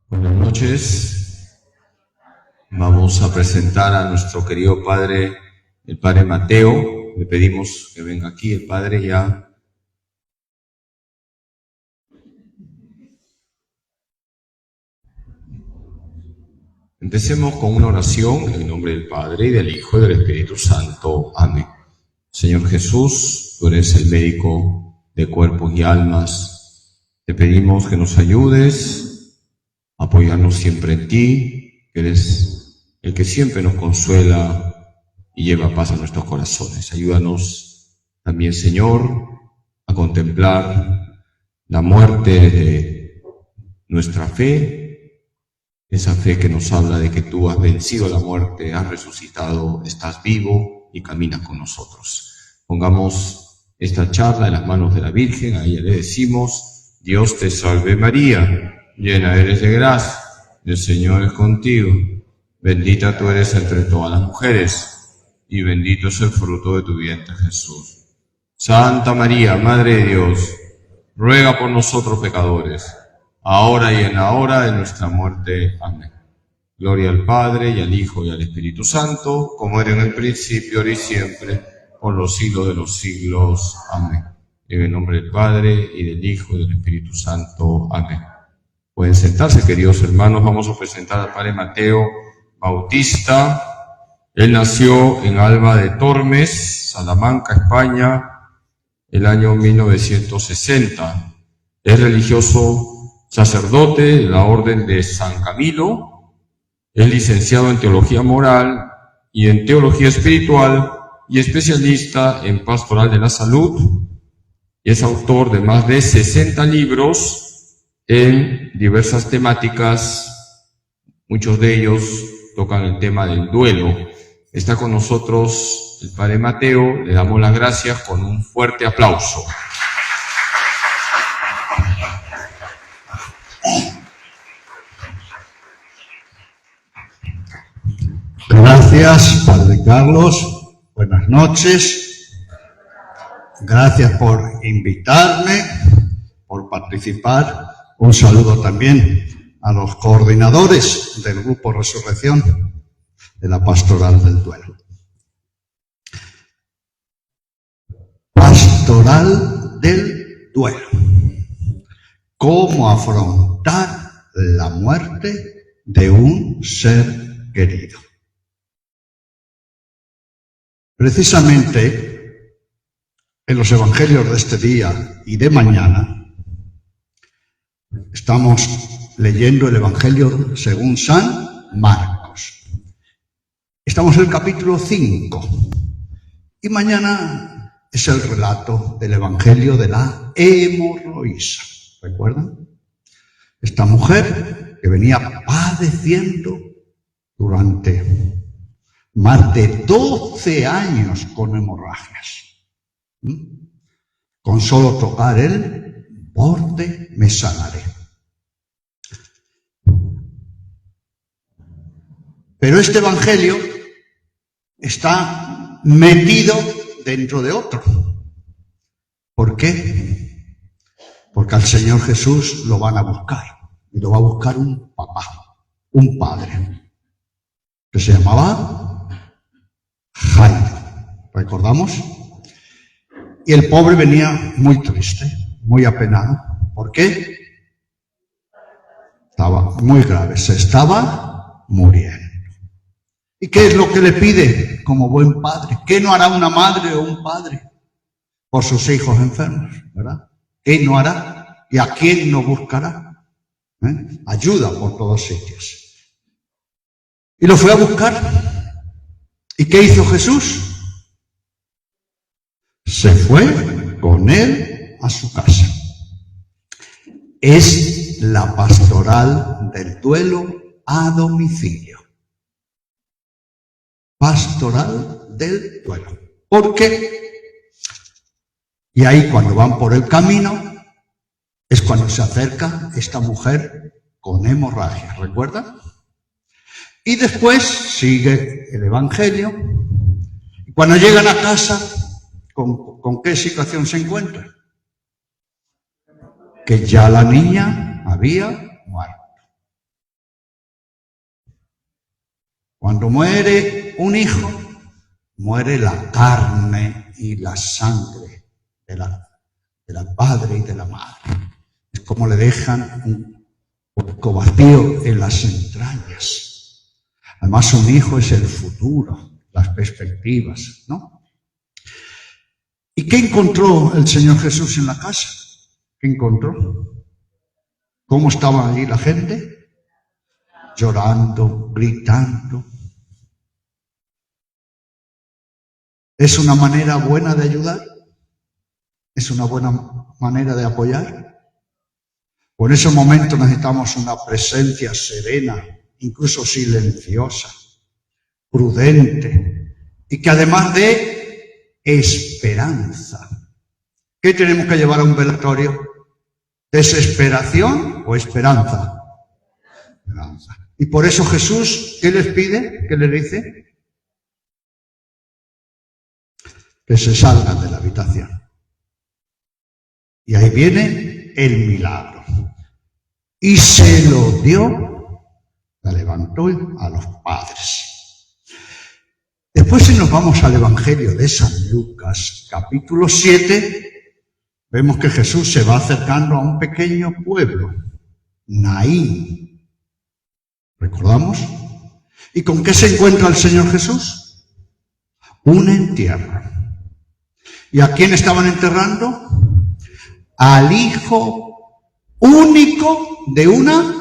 Buenas noches. Vamos a presentar a nuestro querido padre, el padre Mateo. Le pedimos que venga aquí, el padre ya. Empecemos con una oración en el nombre del Padre, y del Hijo, y del Espíritu Santo. Amén. Señor Jesús, tú eres el médico de cuerpos y almas. Te pedimos que nos ayudes a apoyarnos siempre en ti, que eres el que siempre nos consuela y lleva paz a nuestros corazones. Ayúdanos también, Señor, a contemplar la muerte de nuestra fe, esa fe que nos habla de que tú has vencido la muerte, has resucitado, estás vivo y caminas con nosotros. Pongamos esta charla en las manos de la Virgen. A ella le decimos: Dios te salve María, llena eres de gracia, el Señor es contigo. Bendita tú eres entre todas las mujeres, y bendito es el fruto de tu vientre, Jesús. Santa María, Madre de Dios, ruega por nosotros pecadores, ahora y en la hora de nuestra muerte. Amén. Gloria al Padre, y al Hijo, y al Espíritu Santo, como era en el principio, ahora y siempre, por los siglos de los siglos. Amén. En el nombre del Padre, y del Hijo, y del Espíritu Santo. Amén. Pueden sentarse, queridos hermanos. Vamos a presentar al padre Mateo Bautista. Él nació en Alba de Tormes, Salamanca, España, el año 1960. Es religioso sacerdote de la Orden de San Camilo. Es licenciado en Teología Moral y en Teología Espiritual y especialista en Pastoral de la Salud. Y es autor de más de 60 libros en diversas temáticas. Muchos de ellos tocan el tema del duelo. Está con nosotros el padre Mateo. Le damos las gracias con un fuerte aplauso. Gracias, padre Carlos. Buenas noches. Gracias por invitarme, por participar. Un saludo también a los coordinadores del Grupo Resurrección de la Pastoral del Duelo. Pastoral del Duelo. ¿Cómo afrontar la muerte de un ser querido? Precisamente en los evangelios de este día y de mañana estamos leyendo el evangelio según San Marcos. Estamos en el capítulo 5 y mañana es el relato del evangelio de la hemorroísa. ¿Recuerdan? Esta mujer que venía padeciendo durante más de 12 años con hemorragias. Con solo tocar el borde me sanaré. Pero este evangelio está metido dentro de otro. ¿Por qué? Porque al Señor Jesús lo van a buscar. Y lo va a buscar un papá, un padre, que se llamaba Jairo. ¿Recordamos? Y el pobre venía muy triste, muy apenado. ¿Por qué? Estaba muy grave, se estaba muriendo. ¿Y qué es lo que le pide como buen padre? ¿Qué no hará una madre o un padre por sus hijos enfermos? ¿Verdad? ¿Qué no hará? ¿Y a quién no buscará? Ayuda por todos sitios. Y lo fue a buscar. ¿Y qué hizo Jesús? Se fue con él a su casa. Es la pastoral del duelo a domicilio. Pastoral del duelo. ¿Por qué? Y ahí cuando van por el camino es cuando se acerca esta mujer con hemorragia. ¿Recuerdan? Y después sigue el evangelio. Y cuando llegan a casa, ¿con qué situación se encuentran? Que ya la niña había muerto. Cuando muere un hijo, muere la carne y la sangre del padre y de la madre. Es como le dejan un hueco vacío en las entrañas. Además, un hijo es el futuro, las perspectivas, ¿no? ¿Y qué encontró el Señor Jesús en la casa? ¿Qué encontró? ¿Cómo estaba allí la gente? Llorando, gritando. ¿Es una manera buena de ayudar? ¿Es una buena manera de apoyar? O en ese momento necesitamos una presencia serena, incluso silenciosa, prudente, y que además dé esperanza. ¿Qué tenemos que llevar a un velatorio? ¿Desesperación o esperanza? Esperanza. Y por eso Jesús, ¿qué les pide? ¿Qué les dice? Que se salgan de la habitación. Y ahí viene el milagro. Y se lo dio, la levantó a los padres. Después, si nos vamos al Evangelio de San Lucas, capítulo 7, vemos que Jesús se va acercando a un pequeño pueblo, Naín. ¿Recordamos? ¿Y con qué se encuentra el Señor Jesús? Un entierro. ¿Y a quién estaban enterrando? Al hijo único de una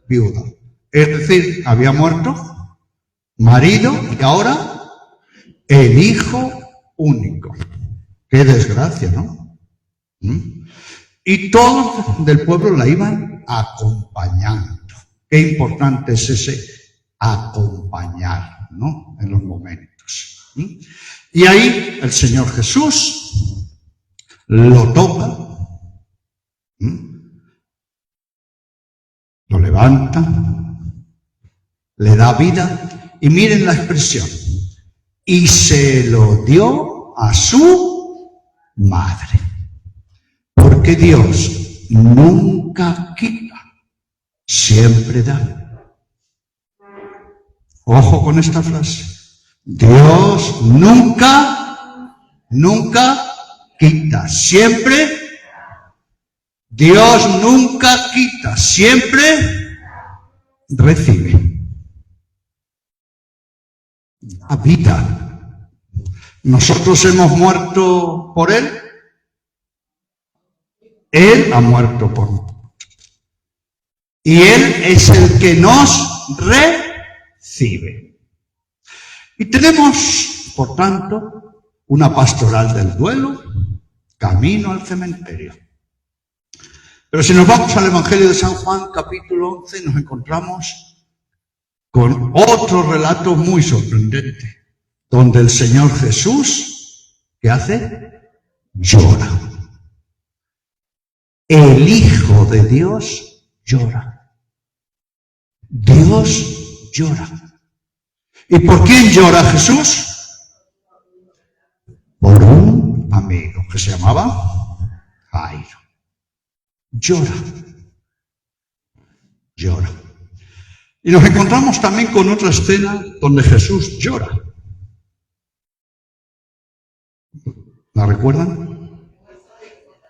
viuda. Es decir, había muerto marido y ahora el hijo único. Qué desgracia, ¿no? Y todos del pueblo la iban acompañando. Qué importante es ese acompañar, ¿no? En los momentos. Y ahí el Señor Jesús lo toca, lo levanta, le da vida y miren la expresión. Y se lo dio a su madre. Porque Dios nunca quita, siempre da. Ojo con esta frase. Dios nunca quita, siempre. Dios nunca quita, siempre recibe. Habita. Nosotros hemos muerto por Él. Él ha muerto por nosotros. Y Él es el que nos recibe. Y tenemos, por tanto, una pastoral del duelo, camino al cementerio. Pero si nos vamos al Evangelio de San Juan, capítulo 11, nos encontramos con otro relato muy sorprendente, donde el Señor Jesús, ¿qué hace? Llora. El Hijo de Dios llora. Dios llora. ¿Y por quién llora Jesús? Por un amigo que se llamaba Jairo. Llora. Llora. Y nos encontramos también con otra escena donde Jesús llora. ¿La recuerdan?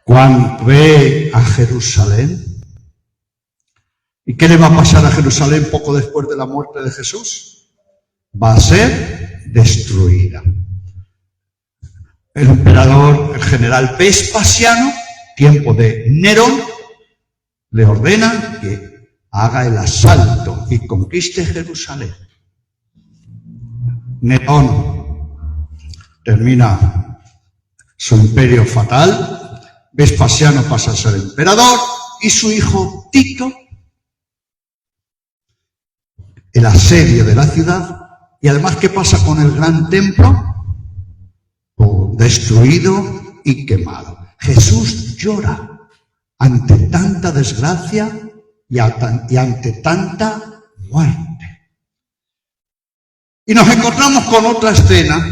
Cuando ve a Jerusalén. ¿Y qué le va a pasar a Jerusalén poco después de la muerte de Jesús? Va a ser destruida. El emperador, el general Vespasiano, tiempo de Nerón, le ordena que haga el asalto y conquiste Jerusalén. Nerón termina su imperio fatal, Vespasiano pasa a ser emperador y su hijo Tito, el asedio de la ciudad. Y además, ¿qué pasa con el gran templo? Destruido y quemado. Jesús llora ante tanta desgracia y ante tanta muerte. Y nos encontramos con otra escena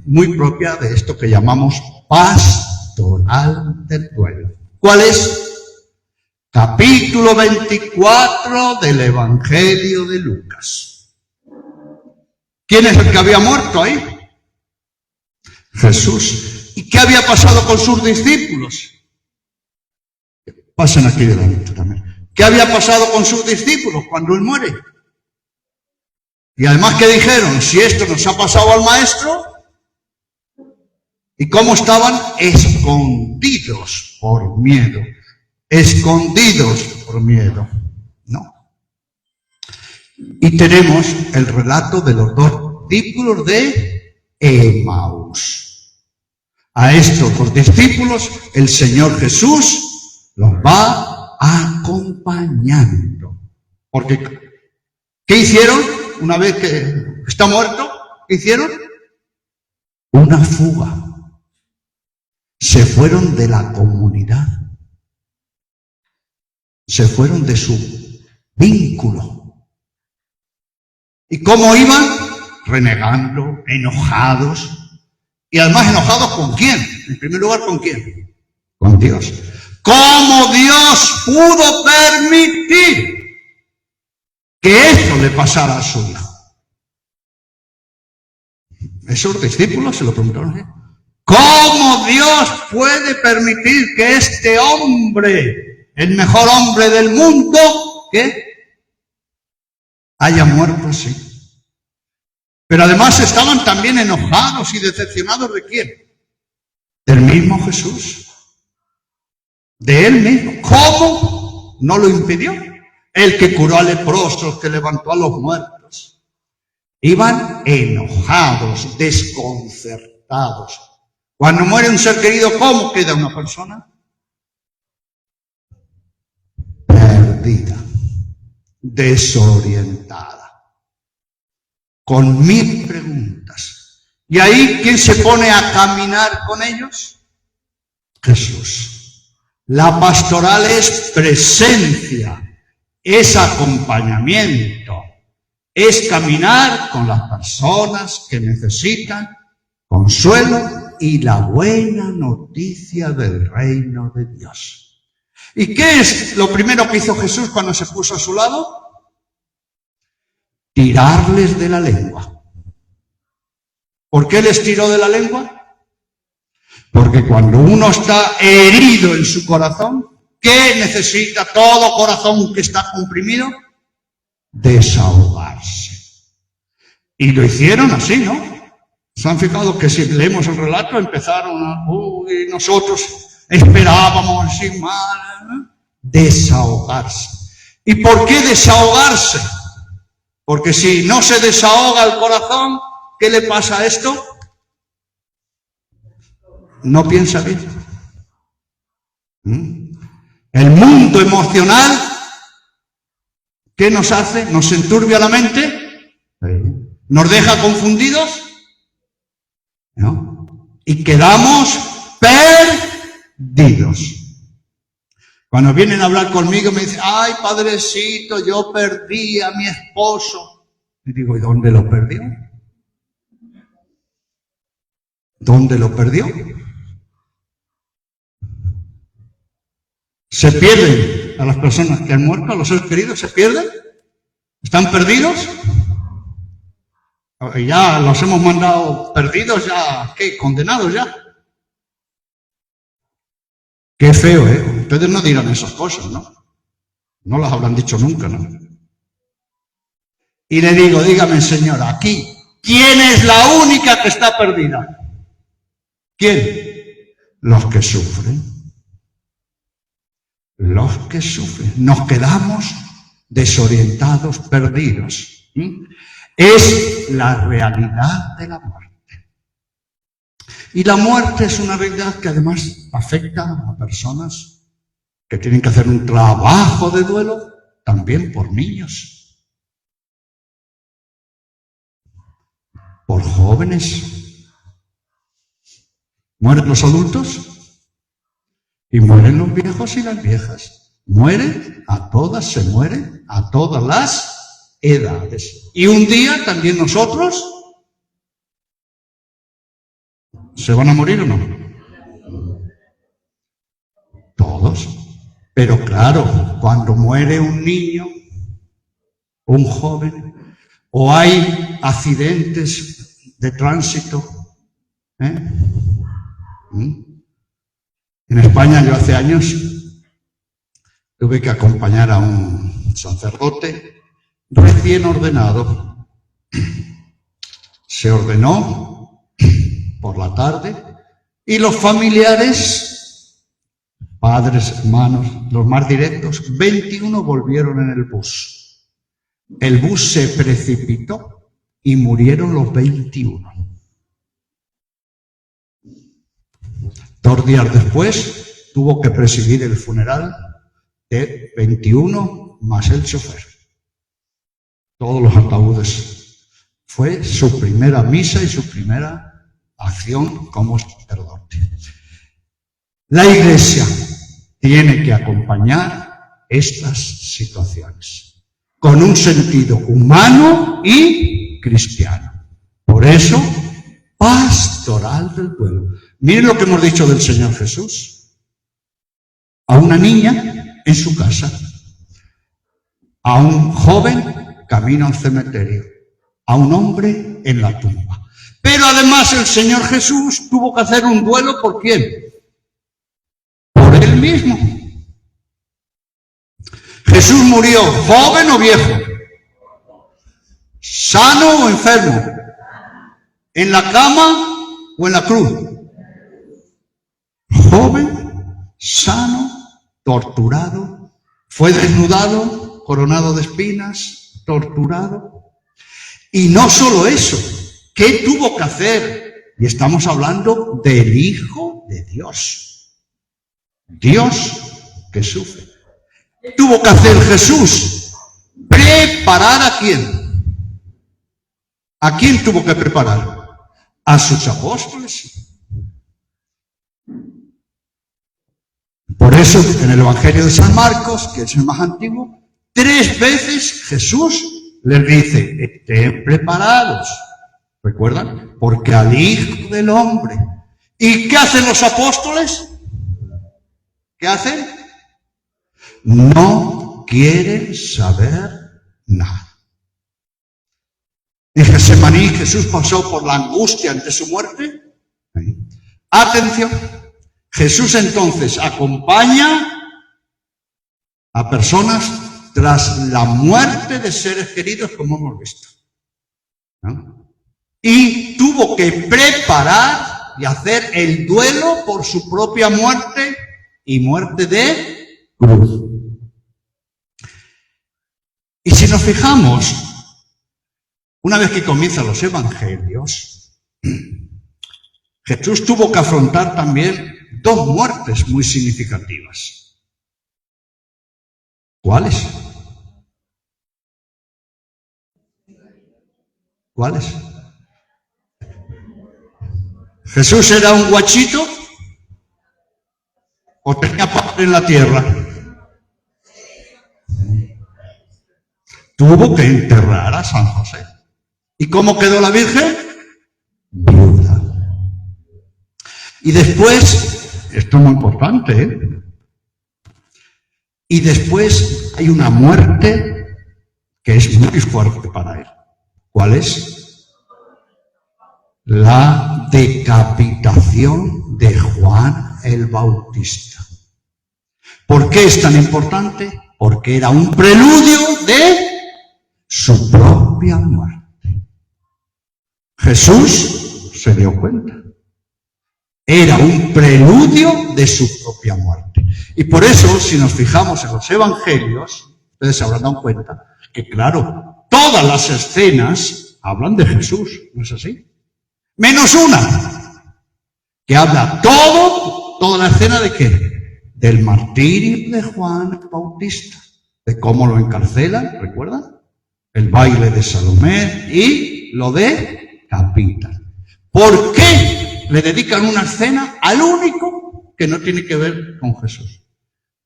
muy propia de esto que llamamos pastoral del duelo. ¿Cuál es? Capítulo 24 del Evangelio de Lucas. ¿Quién es el que había muerto ahí? Jesús. ¿Y qué había pasado con sus discípulos? Pasen aquí delante también. ¿Qué había pasado con sus discípulos cuando él muere? Y además, ¿qué dijeron? Si esto nos ha pasado al maestro. ¿Y cómo estaban? Escondidos por miedo. Escondidos por miedo. No. Y tenemos el relato de los dos discípulos de Emaús. A estos dos discípulos el Señor Jesús los va acompañando. Porque, ¿qué hicieron una vez que está muerto? ¿Qué hicieron? Una fuga. Se fueron de la comunidad. Se fueron de su vínculo. ¿Y cómo iban? Renegando, enojados. Y además enojados ¿con quién? En primer lugar, ¿con quién? Con Dios. ¿Cómo Dios pudo permitir que esto le pasara a su hijo? Esos discípulos se lo preguntaron. ¿Cómo Dios puede permitir que este hombre, el mejor hombre del mundo, ¿qué? Haya muerto así? Pero además estaban también enojados y decepcionados ¿de quién? Del mismo Jesús. De él mismo. ¿Cómo no lo impidió? El que curó a leprosos, que levantó a los muertos. Iban enojados, desconcertados. Cuando muere un ser querido, ¿cómo queda una persona? Perdida, desorientada, con mil preguntas. ¿Y ahí quién se pone a caminar con ellos? Jesús. La pastoral es presencia, es acompañamiento, es caminar con las personas que necesitan consuelo y la buena noticia del reino de Dios. ¿Y qué es lo primero que hizo Jesús cuando se puso a su lado? Tirarles de la lengua. ¿Por qué les tiró de la lengua? Porque cuando uno está herido en su corazón, ¿qué necesita todo corazón que está comprimido? Desahogarse. Y lo hicieron así, ¿no? ¿Se han fijado que si leemos el relato empezaron a... Uy, nosotros esperábamos sin mal, desahogarse. ¿Y por qué desahogarse? Porque si no se desahoga el corazón, ¿qué le pasa a esto? No piensa bien. El mundo emocional, ¿qué nos hace? ¿Nos enturbia la mente? ¿Nos deja confundidos? ¿No? Y quedamos perdidos. Cuando vienen a hablar conmigo me dicen, ay, padrecito, yo perdí a mi esposo. Y digo, ¿y dónde lo perdió? ¿Dónde lo perdió? ¿Se pierden a las personas que han muerto, a los seres queridos? ¿Se pierden? ¿Están perdidos? Ya los hemos mandado perdidos, ya, ¿qué? Condenados ya. Qué feo, ¿eh? Ustedes no dirán esas cosas, ¿no? No las habrán dicho nunca, ¿no? Y le digo, dígame, señora, aquí, ¿quién es la única que está perdida? ¿Quién? Los que sufren. Los que sufren. Nos quedamos desorientados, perdidos. Es la realidad de la muerte. Y la muerte es una realidad que además afecta a personas que tienen que hacer un trabajo de duelo, también por niños, por jóvenes. Mueren los adultos y mueren los viejos y las viejas. Mueren a todas, se mueren a todas las edades. Y un día también nosotros, ¿se van a morir o no? Todos. Pero claro, cuando muere un niño, un joven, o hay accidentes de tránsito. En España yo hace años tuve que acompañar a un sacerdote recién ordenado. Se ordenó por la tarde y los familiares, padres, hermanos, los más directos, 21 volvieron en el bus. El bus se precipitó y murieron los 21. 2 días después tuvo que presidir el funeral de 21 más el chofer. Todos los ataúdes. Fue su primera misa y su primera acción como sacerdote. La Iglesia tiene que acompañar estas situaciones con un sentido humano y cristiano. Por eso, pastoral del pueblo. Miren lo que hemos dicho del Señor Jesús. A una niña en su casa, a un joven camino al cementerio, a un hombre en la tumba. Pero además el Señor Jesús tuvo que hacer un duelo, ¿por quién? Por Él mismo. Jesús murió, joven o viejo, sano o enfermo, en la cama o en la cruz. Joven, sano, torturado, fue desnudado, coronado de espinas, torturado. Y no solo eso, ¿qué tuvo que hacer? Y estamos hablando del Hijo de Dios. Dios que sufre. ¿Qué tuvo que hacer Jesús? ¿Preparar a quién? ¿A quién tuvo que preparar? A sus apóstoles. Por eso, en el Evangelio de San Marcos, que es el más antiguo, 3 veces Jesús les dice, estén preparados. ¿Recuerdan? Porque al Hijo del Hombre. ¿Y qué hacen los apóstoles? ¿Qué hacen? No quieren saber nada. En Getsemaní Jesús pasó por la angustia ante su muerte. Atención. Jesús entonces acompaña a personas tras la muerte de seres queridos, como hemos visto, ¿no? Y tuvo que preparar y hacer el duelo por su propia muerte y muerte de cruz. Y si nos fijamos, una vez que comienzan los evangelios, Jesús tuvo que afrontar también 2 muertes muy significativas. ¿Cuáles? ¿Cuáles? ¿Jesús era un guachito o tenía padre en la tierra? Tuvo que enterrar a San José. ¿Y cómo quedó la Virgen? Viuda. Y después, esto es muy importante, ¿eh? Y después hay una muerte que es muy fuerte para él. ¿Cuál es? La decapitación de Juan el Bautista. ¿Por qué es tan importante? Porque era un preludio de su propia muerte. Jesús se dio cuenta. Era un preludio de su propia muerte. Y por eso, si nos fijamos en los evangelios, ustedes se habrán dado cuenta que, claro, todas las escenas hablan de Jesús, ¿no es así? Menos una, que habla toda la escena de ¿qué? Del martirio de Juan el Bautista, de cómo lo encarcelan, ¿recuerdan? El baile de Salomé y lo decapitan. ¿Por qué le dedican una escena al único que no tiene que ver con Jesús?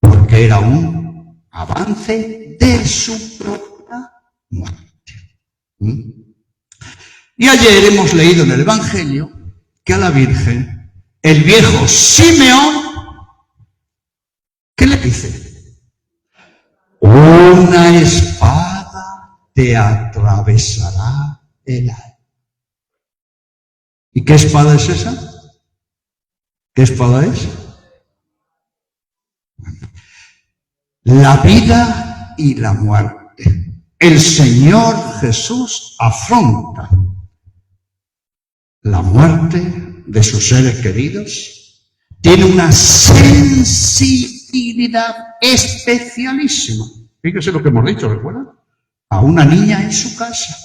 Porque era un avance de su propia muerte. Y ayer hemos leído en el Evangelio que a la Virgen, el viejo Simeón, ¿qué le dice? Una espada te atravesará el alma. ¿Y qué espada es esa? ¿Qué espada es? La vida y la muerte. El Señor Jesús afronta la muerte de sus seres queridos. Tiene una sensibilidad especialísima. Fíjese lo que hemos dicho, ¿recuerdan? A una niña en su casa,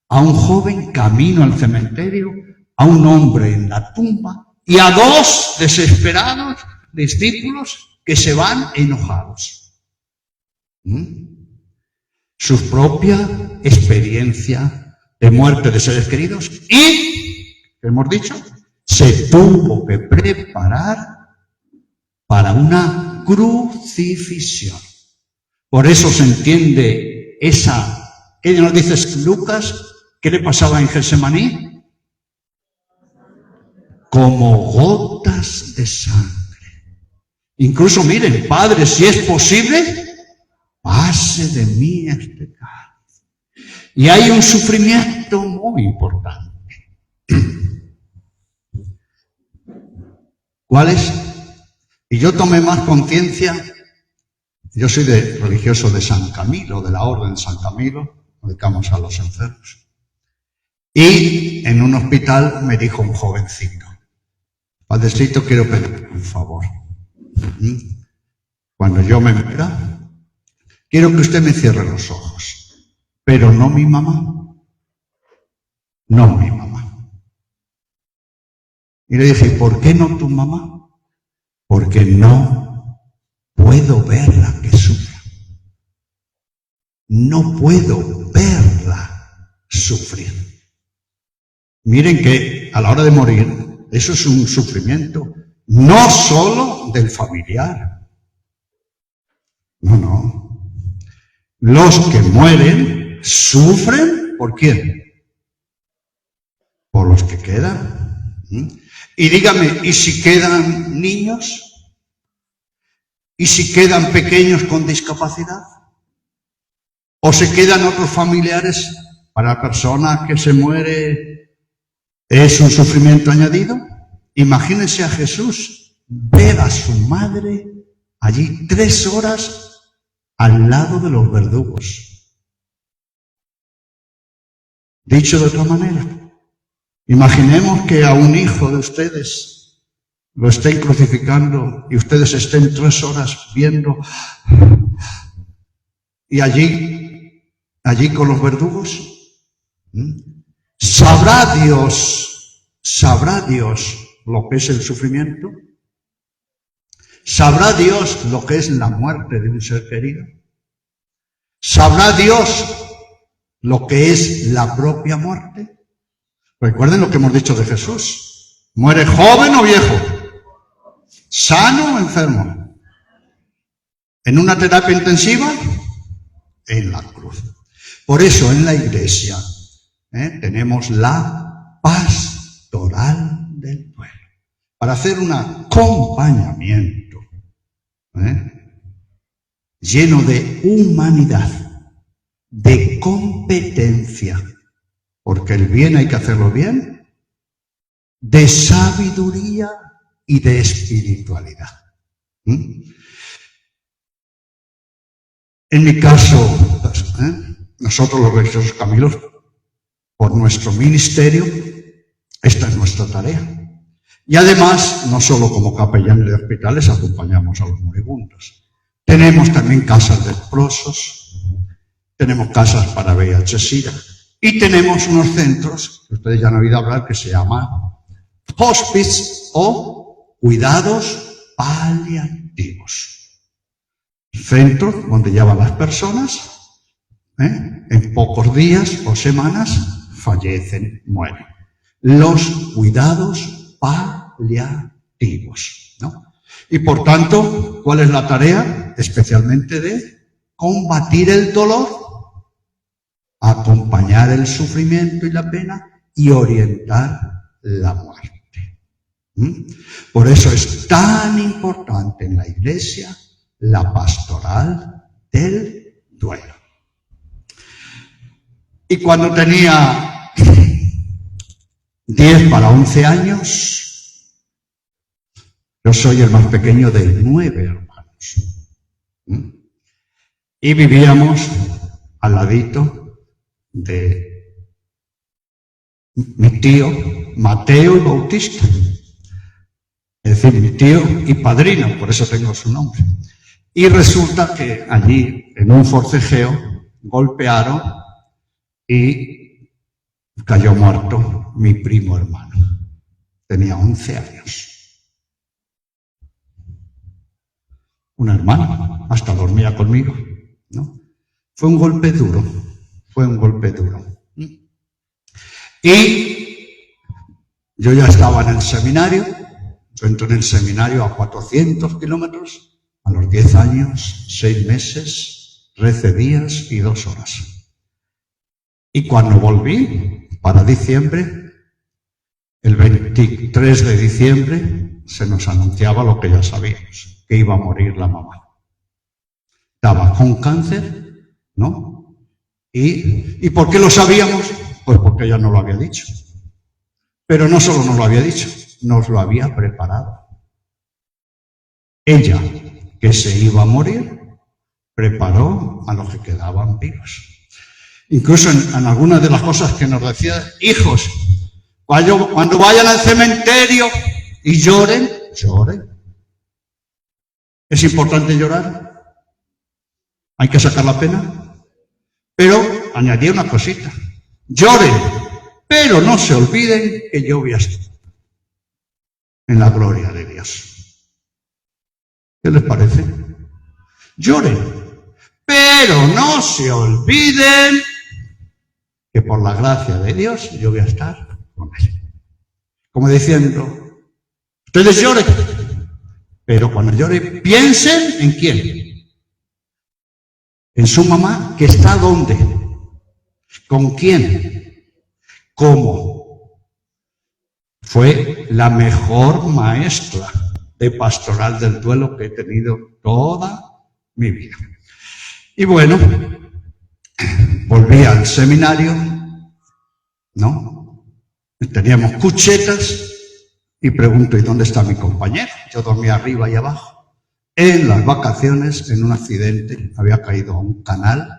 a un joven camino al cementerio, a un hombre en la tumba y a dos desesperados discípulos que se van enojados. Su propia experiencia de muerte de seres queridos y, hemos dicho, se tuvo que preparar para una crucifixión. Por eso se entiende esa, ¿qué nos dice Lucas? ¿Qué le pasaba en Getsemaní? Como gotas de sangre. Incluso miren, Padre, si es posible, pase de mí este cáliz. Y hay un sufrimiento muy importante. ¿Cuál es? Y yo tomé más conciencia. Yo soy religioso de San Camilo, de la Orden de San Camilo, dedicamos a los enfermos. Y en un hospital me dijo un jovencito: Padrecito, quiero pedir un favor. Cuando yo me muera, quiero que usted me cierre los ojos, pero no mi mamá. No mi mamá. Y le dije: ¿por qué no tu mamá? Porque no puedo verla que sufra. No puedo verla sufrir. Miren que a la hora de morir, eso es un sufrimiento no solo del familiar. No. Los que mueren sufren, ¿por quién? Por los que quedan. Y dígame, ¿y si quedan niños? ¿Y si quedan pequeños con discapacidad? ¿O se quedan otros familiares? Para la persona que se muere es un sufrimiento añadido. Imagínense a Jesús ver a su madre allí 3 horas al lado de los verdugos. Dicho de otra manera, imaginemos que a un hijo de ustedes lo estén crucificando y ustedes estén 3 horas viendo y allí con los verdugos. ¿Sabrá Dios lo que es el sufrimiento? ¿Sabrá Dios lo que es la muerte de un ser querido? ¿Sabrá Dios lo que es la propia muerte? Recuerden lo que hemos dicho de Jesús. ¿Muere joven o viejo? ¿Sano o enfermo? ¿En una terapia intensiva? En la cruz. Por eso en la iglesia tenemos la pastoral del duelo, para hacer un acompañamiento lleno de humanidad, de competencia, porque el bien hay que hacerlo bien, de sabiduría y de espiritualidad. En mi caso, nosotros los religiosos Camilos, por nuestro ministerio, esta es nuestra tarea. Y además, no solo como capellanes de hospitales acompañamos a los moribundos. Tenemos también casas de leprosos, tenemos casas para VIH-Sida y tenemos unos centros, que ustedes ya han oído hablar, que se llaman hospice o cuidados paliativos. Centros donde llevan las personas, en pocos días o semanas fallecen, mueren. Los cuidados paliativos, ¿no? Y por tanto, ¿cuál es la tarea? Especialmente de combatir el dolor, acompañar el sufrimiento y la pena y orientar la muerte. Por eso es tan importante en la iglesia la pastoral del duelo. Y cuando tenía 10 para 11 años, yo soy el más pequeño de 9 hermanos. Y vivíamos al ladito de mi tío Mateo y Bautista. Es decir, mi tío y padrino, por eso tengo su nombre. Y resulta que allí, en un forcejeo, golpearon y cayó muerto mi primo hermano. Tenía 11 años. Un hermano, hasta dormía conmigo, ¿no? Fue un golpe duro, fue un golpe duro. Y yo ya estaba en el seminario, yo entré en el seminario a 400 kilómetros, a los 10 años, 6 meses, 13 días y 2 horas. Y cuando volví, para diciembre, el 23 de diciembre, se nos anunciaba lo que ya sabíamos, que iba a morir la mamá. Estaba con cáncer, ¿no? ¿Y por qué lo sabíamos? Pues porque ella nos lo había dicho. Pero no solo nos lo había dicho, nos lo había preparado. Ella, que se iba a morir, preparó a los que quedaban vivos. Incluso en algunas de las cosas que nos decía, hijos, cuando vayan al cementerio y lloren, lloren. ¿Es importante llorar? ¿Hay que sacar la pena? Pero añadía una cosita, lloren, pero no se olviden que yo voy a estar en la gloria de Dios. ¿Qué les parece? Lloren, pero no se olviden que por la gracia de Dios yo voy a estar con Él. Como diciendo, ustedes lloren, pero cuando lloren piensen en quién. En su mamá, que está ¿dónde? ¿Con quién? ¿Cómo? Fue la mejor maestra de pastoral del duelo que he tenido toda mi vida. Y bueno, volví al seminario, ¿no? Teníamos cuchetas y pregunto, ¿y dónde está mi compañero? Yo dormía arriba y abajo. En las vacaciones, en un accidente, había caído a un canal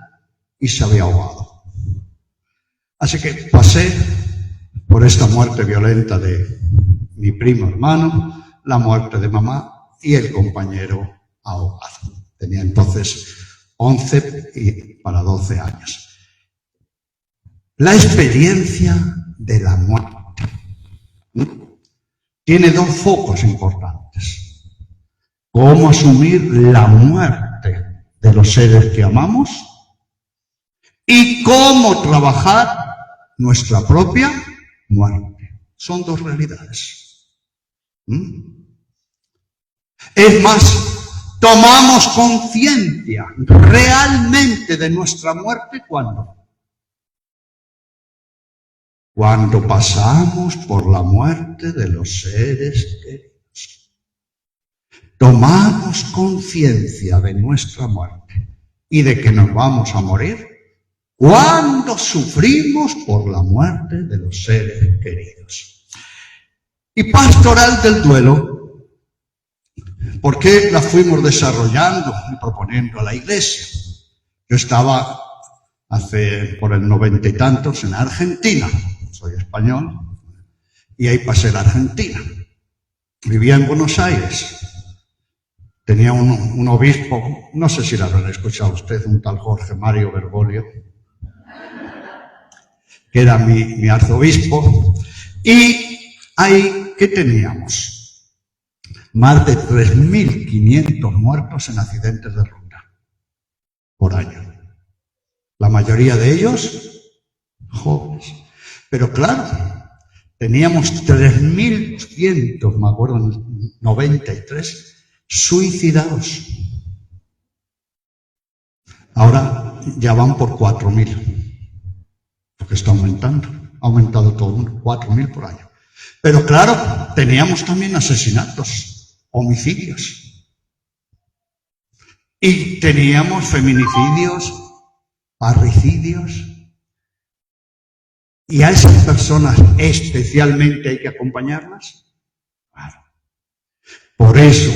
y se había ahogado. Así que pasé por esta muerte violenta de mi primo hermano, la muerte de mamá y el compañero ahogado. Tenía entonces 11 y para 12 años. La experiencia de la muerte tiene 2 focos importantes. Cómo asumir la muerte de los seres que amamos y cómo trabajar nuestra propia muerte. Son 2 realidades. Es más, tomamos conciencia realmente de nuestra muerte ¿cuándo? Cuando pasamos por la muerte de los seres queridos. Tomamos conciencia de nuestra muerte y de que nos vamos a morir cuando sufrimos por la muerte de los seres queridos. Y pastoral del duelo, ¿por qué la fuimos desarrollando y proponiendo a la Iglesia? Yo estaba por el 90 y tantos en Argentina, soy español, y ahí pasé la Argentina. Vivía en Buenos Aires. Tenía un obispo, no sé si lo habrán escuchado usted, un tal Jorge Mario Bergoglio, que era mi arzobispo. Y ahí, ¿qué teníamos? Más de 3.500 muertos en accidentes de ruta por año. La mayoría de ellos jóvenes. Pero claro, teníamos 3.100, me acuerdo, 93 suicidados. Ahora ya van por 4.000, porque está aumentando, ha aumentado todo el mundo, 4.000 por año. Pero claro, teníamos también asesinatos, homicidios, y teníamos feminicidios, parricidios, Y a esas personas especialmente hay que acompañarlas. Claro. Por eso,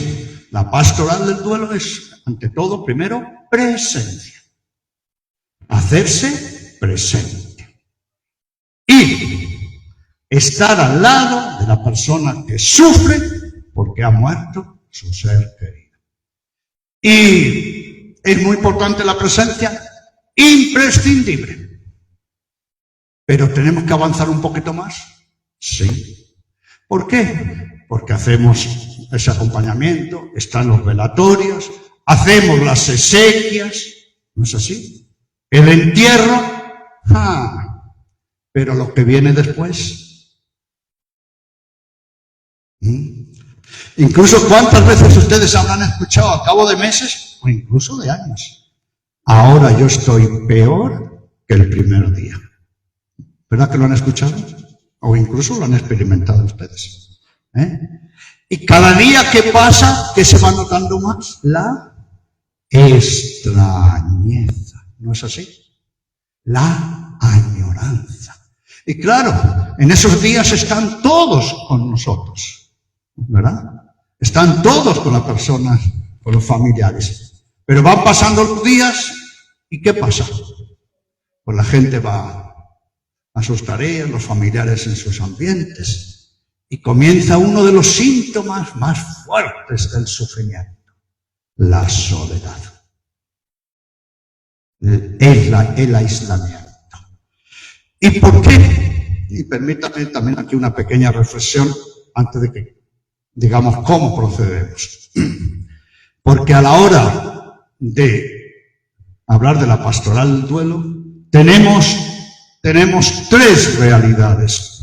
la pastoral del duelo es, ante todo, primero, presencia. Hacerse presente. Y estar al lado de la persona que sufre porque ha muerto su ser querido. Y es muy importante la presencia, imprescindible. ¿Pero tenemos que avanzar un poquito más? Sí. ¿Por qué? Porque hacemos ese acompañamiento, están los velatorios, hacemos las exequias, ¿no es así? El entierro, pero lo que viene después. Incluso, ¿cuántas veces ustedes habrán escuchado a cabo de meses o incluso de años? Ahora yo estoy peor que el primer día. ¿Verdad que lo han escuchado? O incluso lo han experimentado ustedes. Y cada día que pasa, ¿qué se va notando más? La extrañeza. ¿No es así? La añoranza. Y claro, en esos días están todos con nosotros. ¿Verdad? Están todos con las personas, con los familiares. Pero van pasando los días, ¿y qué pasa? Pues la gente va a sus tareas, los familiares en sus ambientes, y comienza uno de los síntomas más fuertes del sufrimiento, la soledad, el aislamiento. ¿Y por qué? Y permítame también aquí una pequeña reflexión antes de que digamos cómo procedemos. Porque a la hora de hablar de la pastoral del duelo, tenemos tres realidades.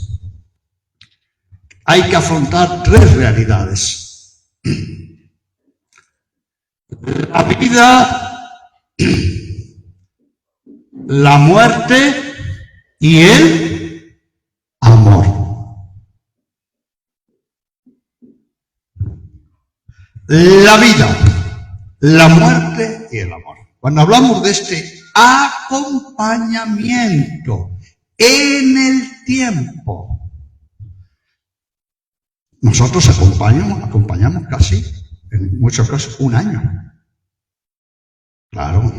Hay que afrontar tres realidades. La vida, la muerte y el amor. La vida, la muerte y el amor. Cuando hablamos de este acompañamiento en el tiempo, nosotros acompañamos casi, en muchos casos, un año. Claro,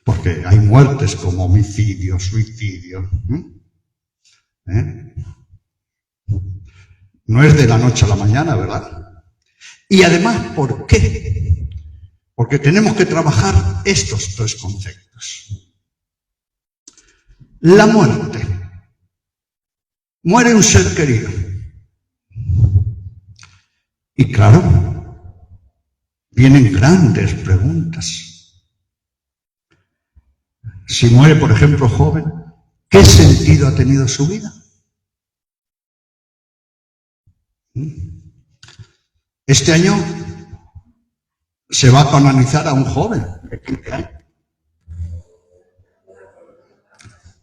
porque hay muertes como homicidios, suicidios. No es de la noche a la mañana, ¿verdad? Y además, ¿por qué? Porque tenemos que trabajar estos tres conceptos. La muerte. Muere un ser querido. Y claro, vienen grandes preguntas. Si muere, por ejemplo, joven, ¿qué sentido ha tenido su vida? Este año se va a canonizar a un joven de 15 años.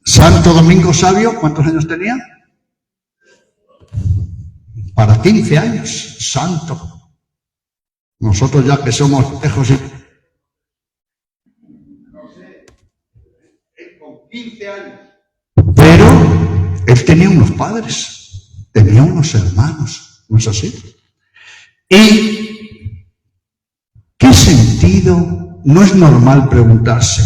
Santo Domingo Sabio, ¿cuántos años tenía? Para 15 años, santo. Nosotros ya que somos lejos y... No sé, con 15 años. Pero él tenía unos padres, tenía unos hermanos, ¿no es así? ¿Y qué sentido? No es normal preguntarse,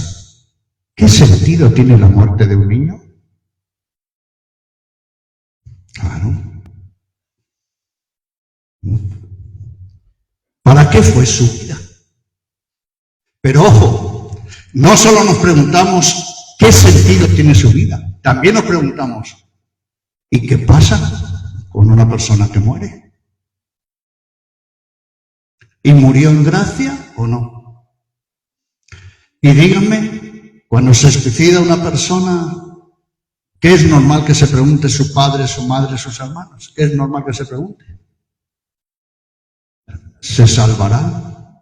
¿qué sentido tiene la muerte de un niño? Claro. ¿Para qué fue su vida? Pero ojo, no solo nos preguntamos qué sentido tiene su vida, también nos preguntamos, ¿y qué pasa con una persona que muere? ¿Y murió en gracia o no? Y díganme, cuando se suicida una persona, ¿qué es normal que se pregunte su padre, su madre, sus hermanos? ¿Qué es normal que se pregunte? ¿Se salvará?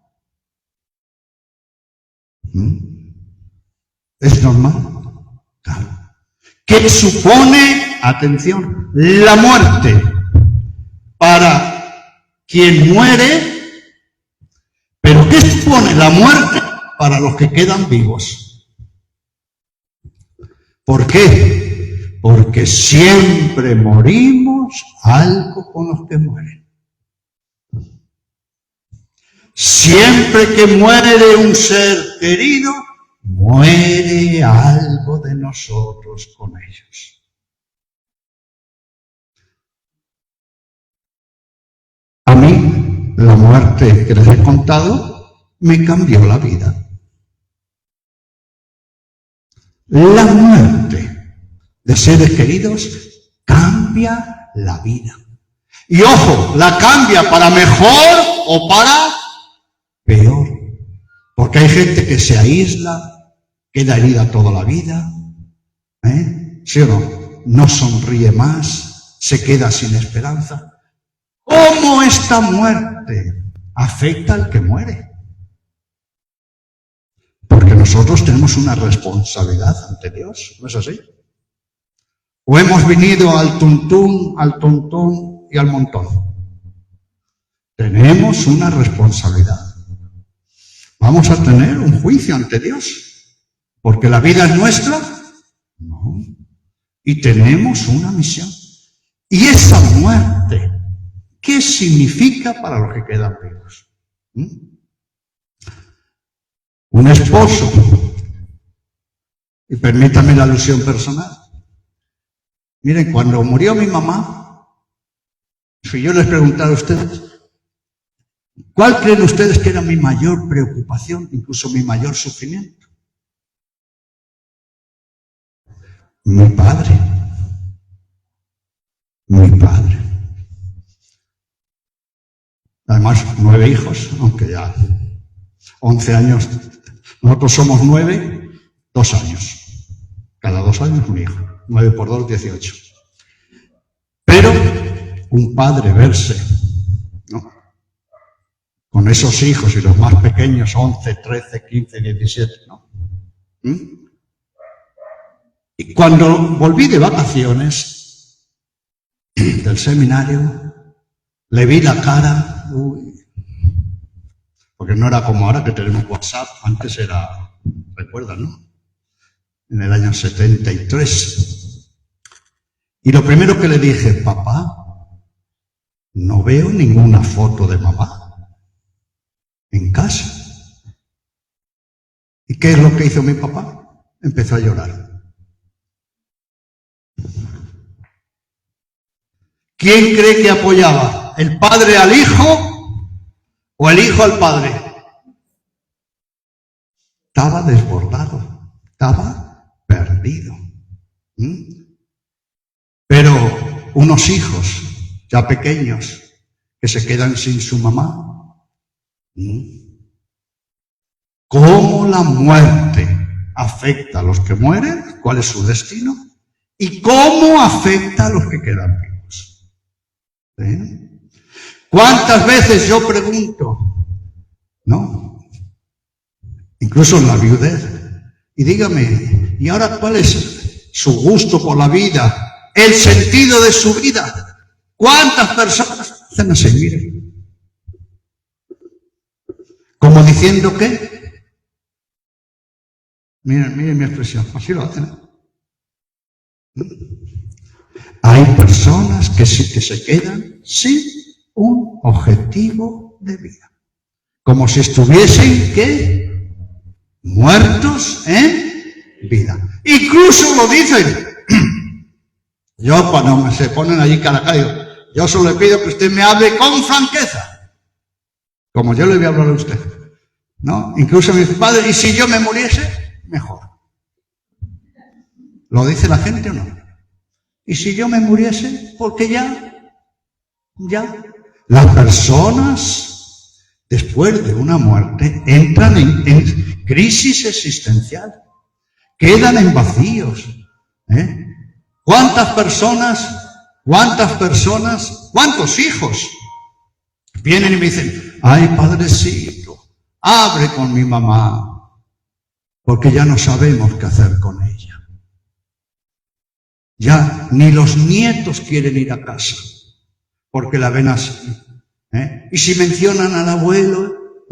¿Es normal? Claro. ¿Qué supone, atención, la muerte para quien muere? ¿Pero qué supone la muerte para los que quedan vivos? ¿Por qué? Porque siempre morimos algo con los que mueren. Siempre que muere un ser querido, muere algo de nosotros con ellos. A mí, la muerte que les he contado me cambió la vida. La muerte de seres queridos cambia la vida. Y ojo, la cambia para mejor o para peor. Porque hay gente que se aísla, queda herida toda la vida, ¿sí o no? No sonríe más, se queda sin esperanza. ¿Cómo esta muerte afecta al que muere? Porque nosotros tenemos una responsabilidad ante Dios, ¿no es así? O hemos venido al tuntún y al montón. Tenemos una responsabilidad. ¿Vamos a tener un juicio ante Dios? ¿Porque la vida es nuestra? No. Y tenemos una misión. Y esa muerte, ¿qué significa para los que quedan vivos? Un esposo, y permítame la alusión personal. Miren, cuando murió mi mamá, si yo les preguntara a ustedes, ¿cuál creen ustedes que era mi mayor preocupación, incluso mi mayor sufrimiento? Mi padre. Mi padre. Además, 9 hijos, aunque ya 11 años. Nosotros somos 9, 2 años. Cada 2 años un hijo. 9 por 2, 18. Pero un padre verse, ¿no?, con esos hijos y los más pequeños, 11, 13, 15, 17, ¿no? Y cuando volví de vacaciones del seminario, le vi la cara, porque no era como ahora que tenemos WhatsApp, antes era, ¿recuerdan, no? En el año 73. Y lo primero que le dije, papá, no veo ninguna foto de mamá en casa. ¿Y qué es lo que hizo mi papá? Empezó a llorar. ¿Quién cree que apoyaba? ¿El padre al hijo o el hijo al padre? Estaba desbordado, estaba perdido. Pero unos hijos ya pequeños que se quedan sin su mamá, ¿cómo la muerte afecta a los que mueren? ¿Cuál es su destino? ¿Y cómo afecta a los que quedan vivos? ¿Cuántas veces yo pregunto, no? Incluso en la viudez, y dígame, ¿y ahora cuál es su gusto por la vida? ¿El sentido de su vida? ¿Cuántas personas hacen así? Miren. Como diciendo que, miren mi expresión, así lo hacen. Hay personas que sí que se quedan sin un objetivo de vida. Como si estuviesen, ¿qué? Muertos en vida. Incluso lo dicen. Yo cuando se ponen allí cara a cara, yo solo le pido que usted me hable con franqueza. Como yo le voy a hablar a usted, ¿no? Incluso mis padres, y si yo me muriese, mejor. ¿Lo dice la gente o no? Y si yo me muriese, porque ya. Las personas, después de una muerte, entran en crisis existencial. Quedan en vacíos. ¿Cuántas personas, cuántos hijos vienen y me dicen, ay, padrecito, abre con mi mamá, porque ya no sabemos qué hacer con ella. Ya ni los nietos quieren ir a casa, porque la ven así. Y si mencionan al abuelo,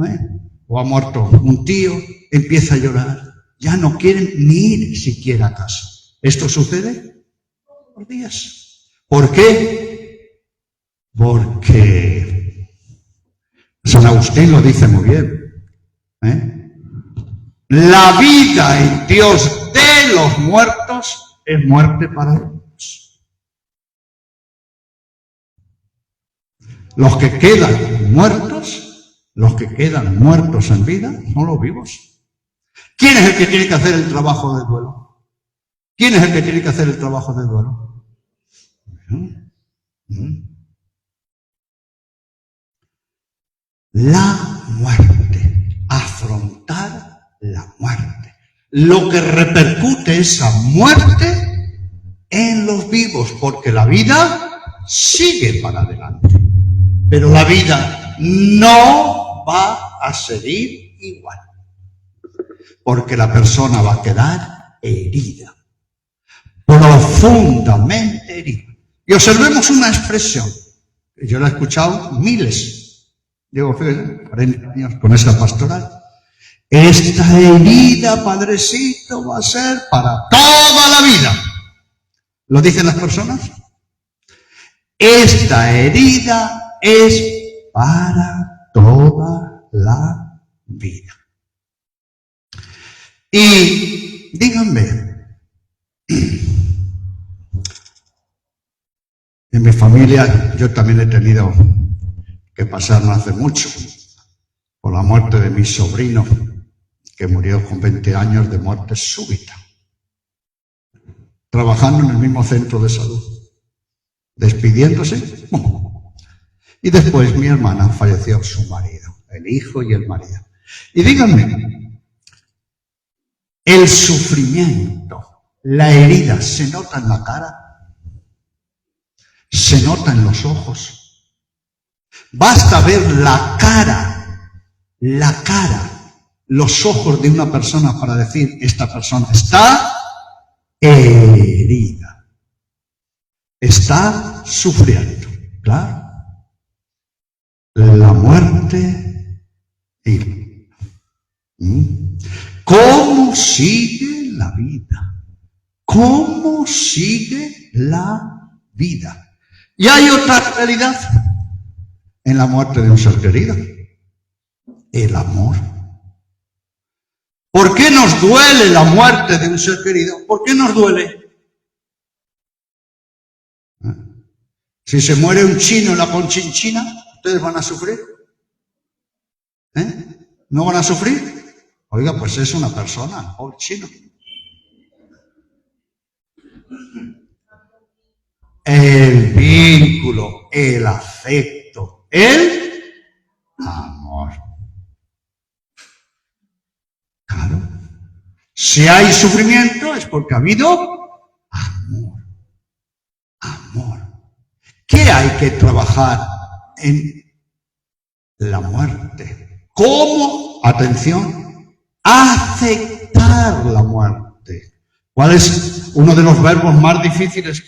o ha muerto un tío, empieza a llorar. Ya no quieren ni ir siquiera a casa. ¿Esto sucede? por 10. ¿Por qué? Porque San Agustín lo dice muy bien. La vida en Dios de los muertos es muerte para Dios. Los que quedan muertos en vida son los vivos. ¿Quién es el que tiene que hacer el trabajo del duelo? ¿Quién es el que tiene que hacer el trabajo del duelo? La muerte, afrontar la muerte. Lo que repercute esa muerte en los vivos, porque la vida sigue para adelante. Pero la vida no va a seguir igual, porque la persona va a quedar herida, profundamente herida. Y observemos una expresión, que yo la he escuchado miles, llevo 40 años con esta pastoral. Esta herida, Padrecito, va a ser para toda la vida. ¿Lo dicen las personas? Esta herida es para toda la vida. Y díganme, en mi familia yo también he tenido que pasar no hace mucho por la muerte de mi sobrino, que murió con 20 años de muerte súbita, trabajando en el mismo centro de salud, despidiéndose. Y después mi hermana falleció su marido, el hijo y el marido. Y díganme, el sufrimiento, la herida, ¿se nota en la cara? ¿Se nota en los ojos? Basta ver la cara, los ojos de una persona para decir, esta persona está herida, está sufriendo, claro. La muerte y ¿cómo sigue la vida? ¿Cómo sigue la vida? Y hay otra realidad en la muerte de un ser querido: el amor. ¿Por qué nos duele la muerte de un ser querido? ¿Por qué nos duele? Si se muere un chino en la Conchinchina, ¿ustedes van a sufrir? ¿No van a sufrir? Oiga, pues es una persona, pobre chino. El vínculo, el afecto, el amor. Claro. Si hay sufrimiento es porque ha habido amor. Amor. ¿Qué hay que trabajar en la muerte? ¿Cómo? Atención, aceptar la muerte. ¿Cuál es uno de los verbos más difíciles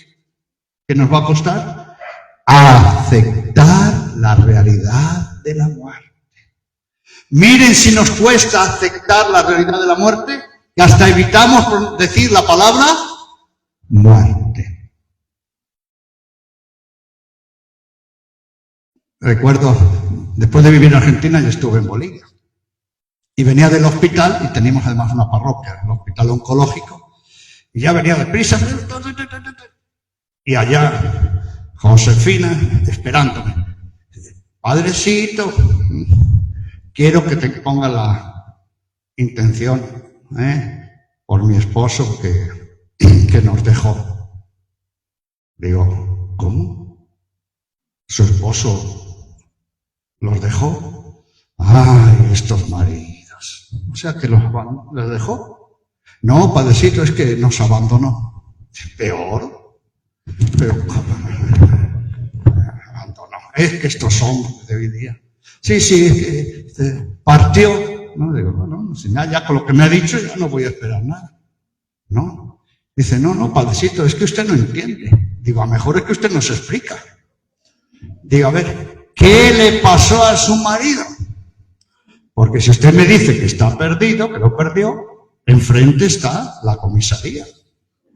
que nos va a costar? Aceptar la realidad de la muerte. Miren si nos cuesta aceptar la realidad de la muerte, que hasta evitamos decir la palabra muerte. Recuerdo, después de vivir en Argentina, yo estuve en Bolivia. Y venía del hospital, y teníamos además una parroquia, el hospital oncológico, y ya venía deprisa. Y allá, Josefina, esperándome. Padrecito, quiero que te ponga la intención por mi esposo que nos dejó. Digo, ¿cómo? ¿Su esposo los dejó? ¡Ay, estos maridos! O sea, que los dejó. No, padrecito, es que nos abandonó. Peor. Pero abandonó. Es que estos hombres de hoy día. Sí, es que partió. No, digo, bueno, ya con lo que me ha dicho ya no voy a esperar nada. No. Dice, no, padrecito, es que usted no entiende. Digo, a lo mejor es que usted no se explica. Digo, a ver, ¿qué le pasó a su marido? Porque si usted me dice que está perdido, que lo perdió, enfrente está la comisaría.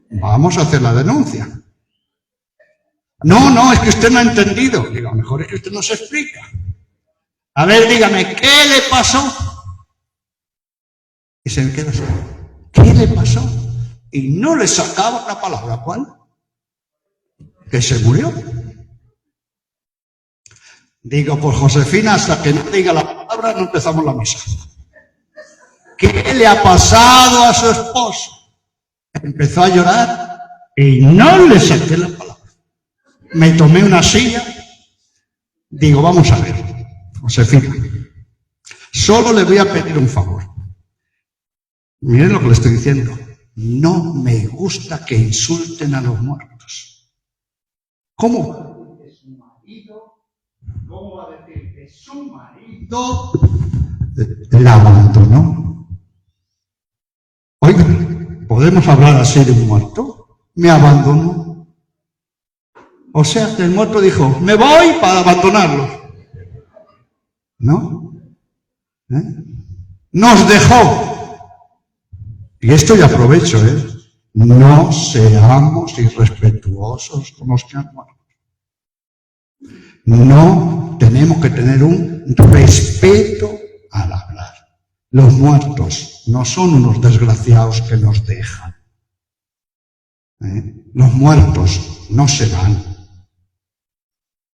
Vamos a hacer la denuncia. No, es que usted no ha entendido. Digo, a lo mejor es que usted no se explica. A ver, dígame, ¿qué le pasó? Y se me queda así. ¿Qué le pasó? Y no le sacaba la palabra. ¿Cuál? Que se murió. Digo, pues Josefina, hasta que no diga la palabra, no empezamos la misa. ¿Qué le ha pasado a su esposo? Empezó a llorar y no le saqué la palabra. Me tomé una silla. Digo, vamos a ver, Josefina, solo le voy a pedir un favor. Miren lo que le estoy diciendo. No me gusta que insulten a los muertos. ¿Cómo? ¿Cómo va a decir que su marido la abandonó? Oiga, ¿podemos hablar así de un muerto? Me abandonó. O sea, que el muerto dijo, me voy para abandonarlo. ¿No? Nos dejó. Y esto ya aprovecho, no seamos irrespetuosos con los que han muerto. No tenemos que tener un respeto al hablar. Los muertos no son unos desgraciados que nos dejan. Los muertos no se van,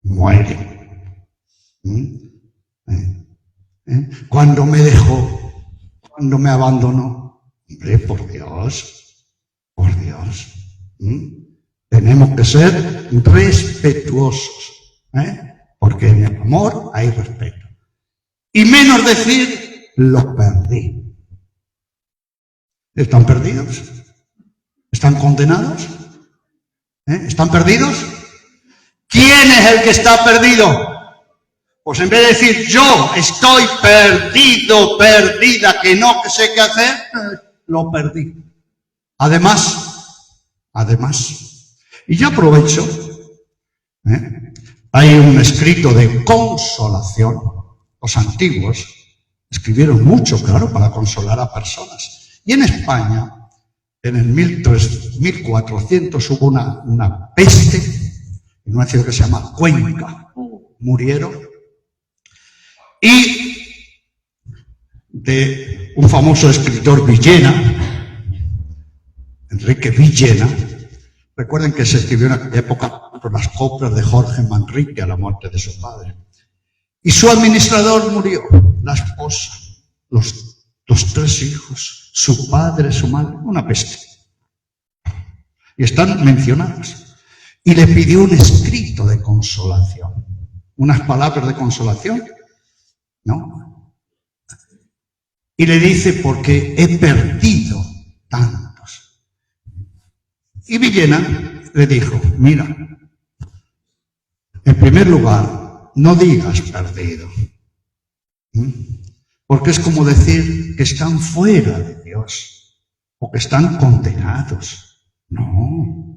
mueren. Cuando me dejó, cuando me abandonó, hombre, por Dios, tenemos que ser respetuosos, porque en el amor hay respeto. Y menos decir, lo perdí. ¿Están perdidos? ¿Están condenados? ¿Están perdidos? ¿Quién es el que está perdido? Pues en vez de decir yo estoy perdido, perdida, que no sé qué hacer, lo perdí. Además, y yo aprovecho, hay un escrito de consolación. Los antiguos escribieron mucho, claro, para consolar a personas. Y en España, en el 1400 hubo una peste, en una ciudad que se llama Cuenca. Murieron. Y de un famoso escritor Villena, Enrique Villena, recuerden que se escribió en aquella época por las coplas de Jorge Manrique a la muerte de su padre. Y su administrador murió, la esposa, los 3 hijos, su padre, su madre, una peste. Y están mencionados. Y le pidió un escrito de consolación, unas palabras de consolación, ¿no? Y le dice, porque he perdido tantos. Y Villena le dijo, mira, en primer lugar, no digas perdido, porque es como decir que están fuera de Dios o que están condenados. No,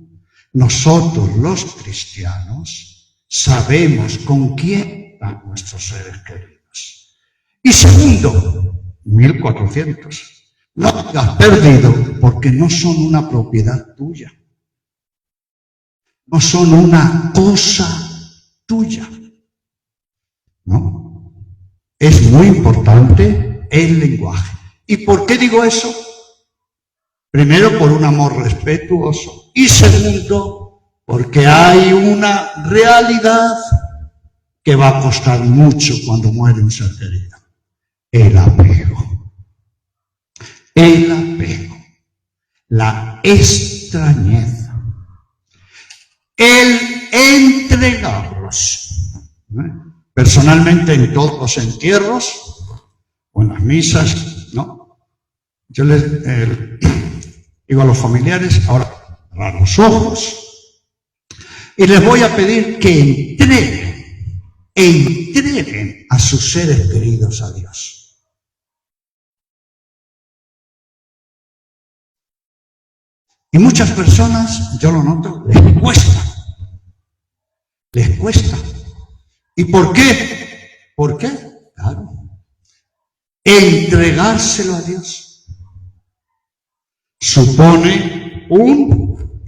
nosotros los cristianos sabemos con quién están nuestros seres queridos. Y segundo, 1400, no digas perdido porque no son una propiedad tuya, no son una cosa tuya. ¿No? Es muy importante el lenguaje. ¿Y por qué digo eso? Primero, por un amor respetuoso. Y segundo, porque hay una realidad que va a costar mucho cuando muere un ser querido. El apego. El apego. La extrañeza. El entregarlos. Personalmente, en todos los entierros o en las misas, ¿no? Yo les digo a los familiares, ahora cerrar los ojos y les voy a pedir que entreguen a sus seres queridos a Dios. Y muchas personas, yo lo noto, les cuesta. ¿Y por qué? ¿Por qué? Claro. Entregárselo a Dios supone un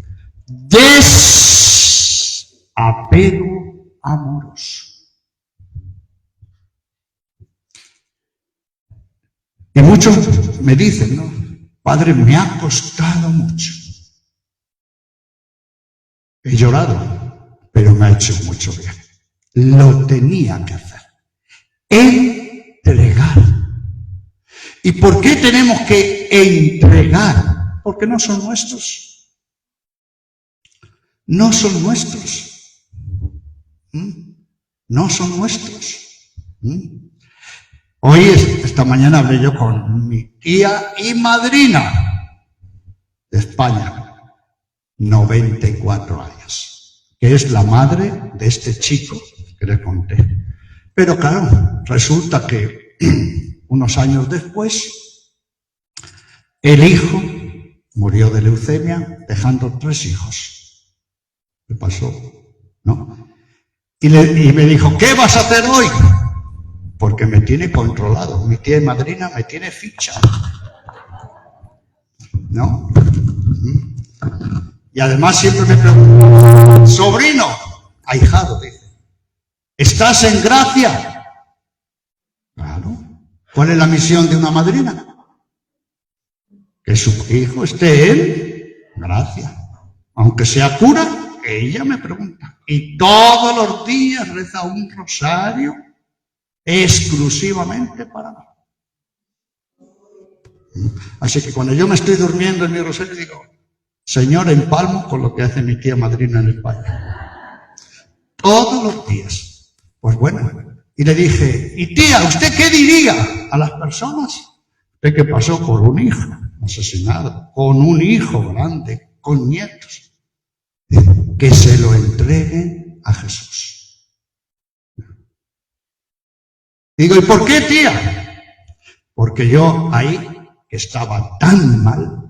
apego amoroso. Y muchos me dicen, ¿no? Padre, me ha costado mucho. He llorado, pero me ha hecho mucho bien. Lo tenía que hacer. Entregar. ¿Y por qué tenemos que entregar? Porque no son nuestros. No son nuestros. No son nuestros. Hoy, esta mañana hablé yo con mi tía y madrina de España, 94 años, que es la madre de este chico que les conté. Pero claro, resulta que unos años después, el hijo murió de leucemia, dejando 3 hijos. ¿Qué pasó? ¿No? Y me dijo, ¿qué vas a hacer hoy? Porque me tiene controlado. Mi tía y madrina me tiene ficha. ¿No? Y además siempre me preguntan, sobrino, ahijado, dice, ¿estás en gracia? Claro. ¿Cuál es la misión de una madrina? Que su hijo esté en gracia. Aunque sea cura, ella me pregunta. Y todos los días reza un rosario exclusivamente para mí. Así que cuando yo me estoy durmiendo en mi rosario digo, Señor, empalmo con lo que hace mi tía madrina en España. Todos los días. Pues bueno, y le dije, y tía, ¿usted qué diría a las personas? Usted que pasó por un hijo asesinado, con un hijo grande, con nietos, que se lo entreguen a Jesús. Digo, ¿y por qué, tía? Porque yo ahí, que estaba tan mal,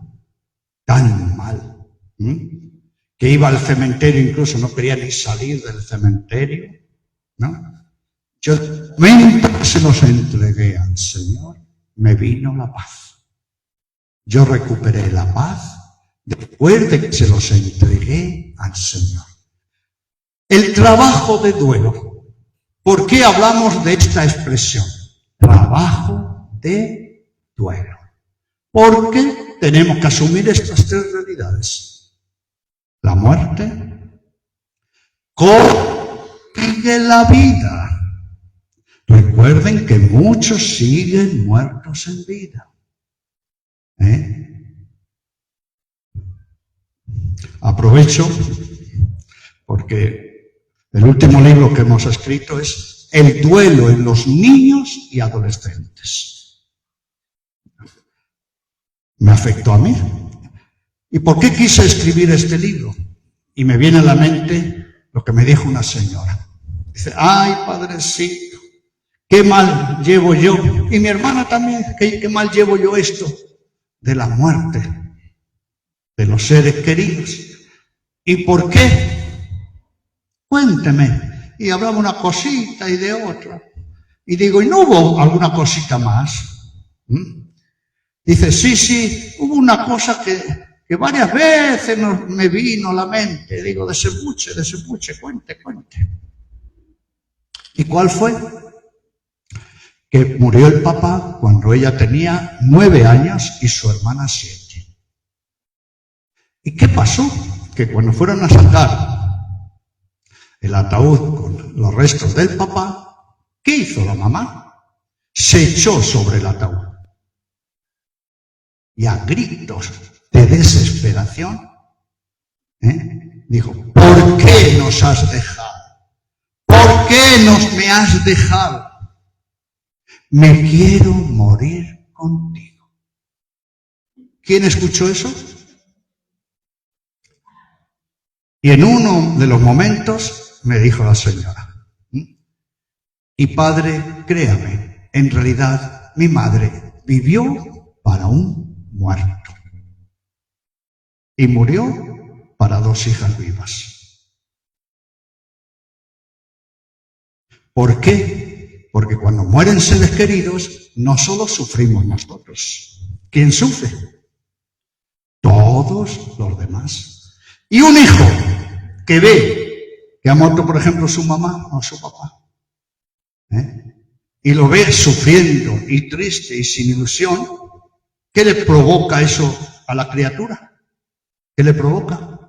que iba al cementerio, incluso no quería ni salir del cementerio, ¿no? Yo, mientras se los entregué al Señor, me vino la paz. Yo recuperé la paz después de que se los entregué al Señor. El trabajo de duelo. ¿Por qué hablamos de esta expresión? Trabajo de duelo. Porque tenemos que asumir estas 3 realidades. La muerte, cómo sigue la vida. Recuerden que muchos siguen muertos en vida. Aprovecho porque el último libro que hemos escrito es El duelo en los niños y adolescentes. Me afectó a mí. ¿Y por qué quise escribir este libro? Y me viene a la mente lo que me dijo una señora. Dice, ay, padrecito, qué mal llevo yo. Y mi hermana también, qué mal llevo yo esto de la muerte de los seres queridos. ¿Y por qué? Cuénteme. Y hablaba una cosita y de otra. Y digo, ¿y no hubo alguna cosita más? Dice, sí, hubo una cosa que varias veces me vino a la mente. Digo, desembuche, cuente. ¿Y cuál fue? Que murió el papá cuando ella tenía 9 años y su hermana 7. ¿Y qué pasó? Que cuando fueron a sacar el ataúd con los restos del papá, ¿qué hizo la mamá? Se echó sobre el ataúd. Y a gritos de desesperación, dijo, ¿por qué nos has dejado? ¿Por qué me has dejado? Me quiero morir contigo. ¿Quién escuchó eso? Y en uno de los momentos me dijo la señora, y padre, créame, en realidad mi madre vivió para un muerto y murió para 2 hijas vivas. ¿Por qué? Porque cuando mueren seres queridos, no solo sufrimos nosotros. ¿Quién sufre? Todos los demás. Y un hijo que ve que ha muerto, por ejemplo, su mamá o su papá, y lo ve sufriendo y triste y sin ilusión, ¿qué le provoca eso a la criatura? ¿Qué le provoca?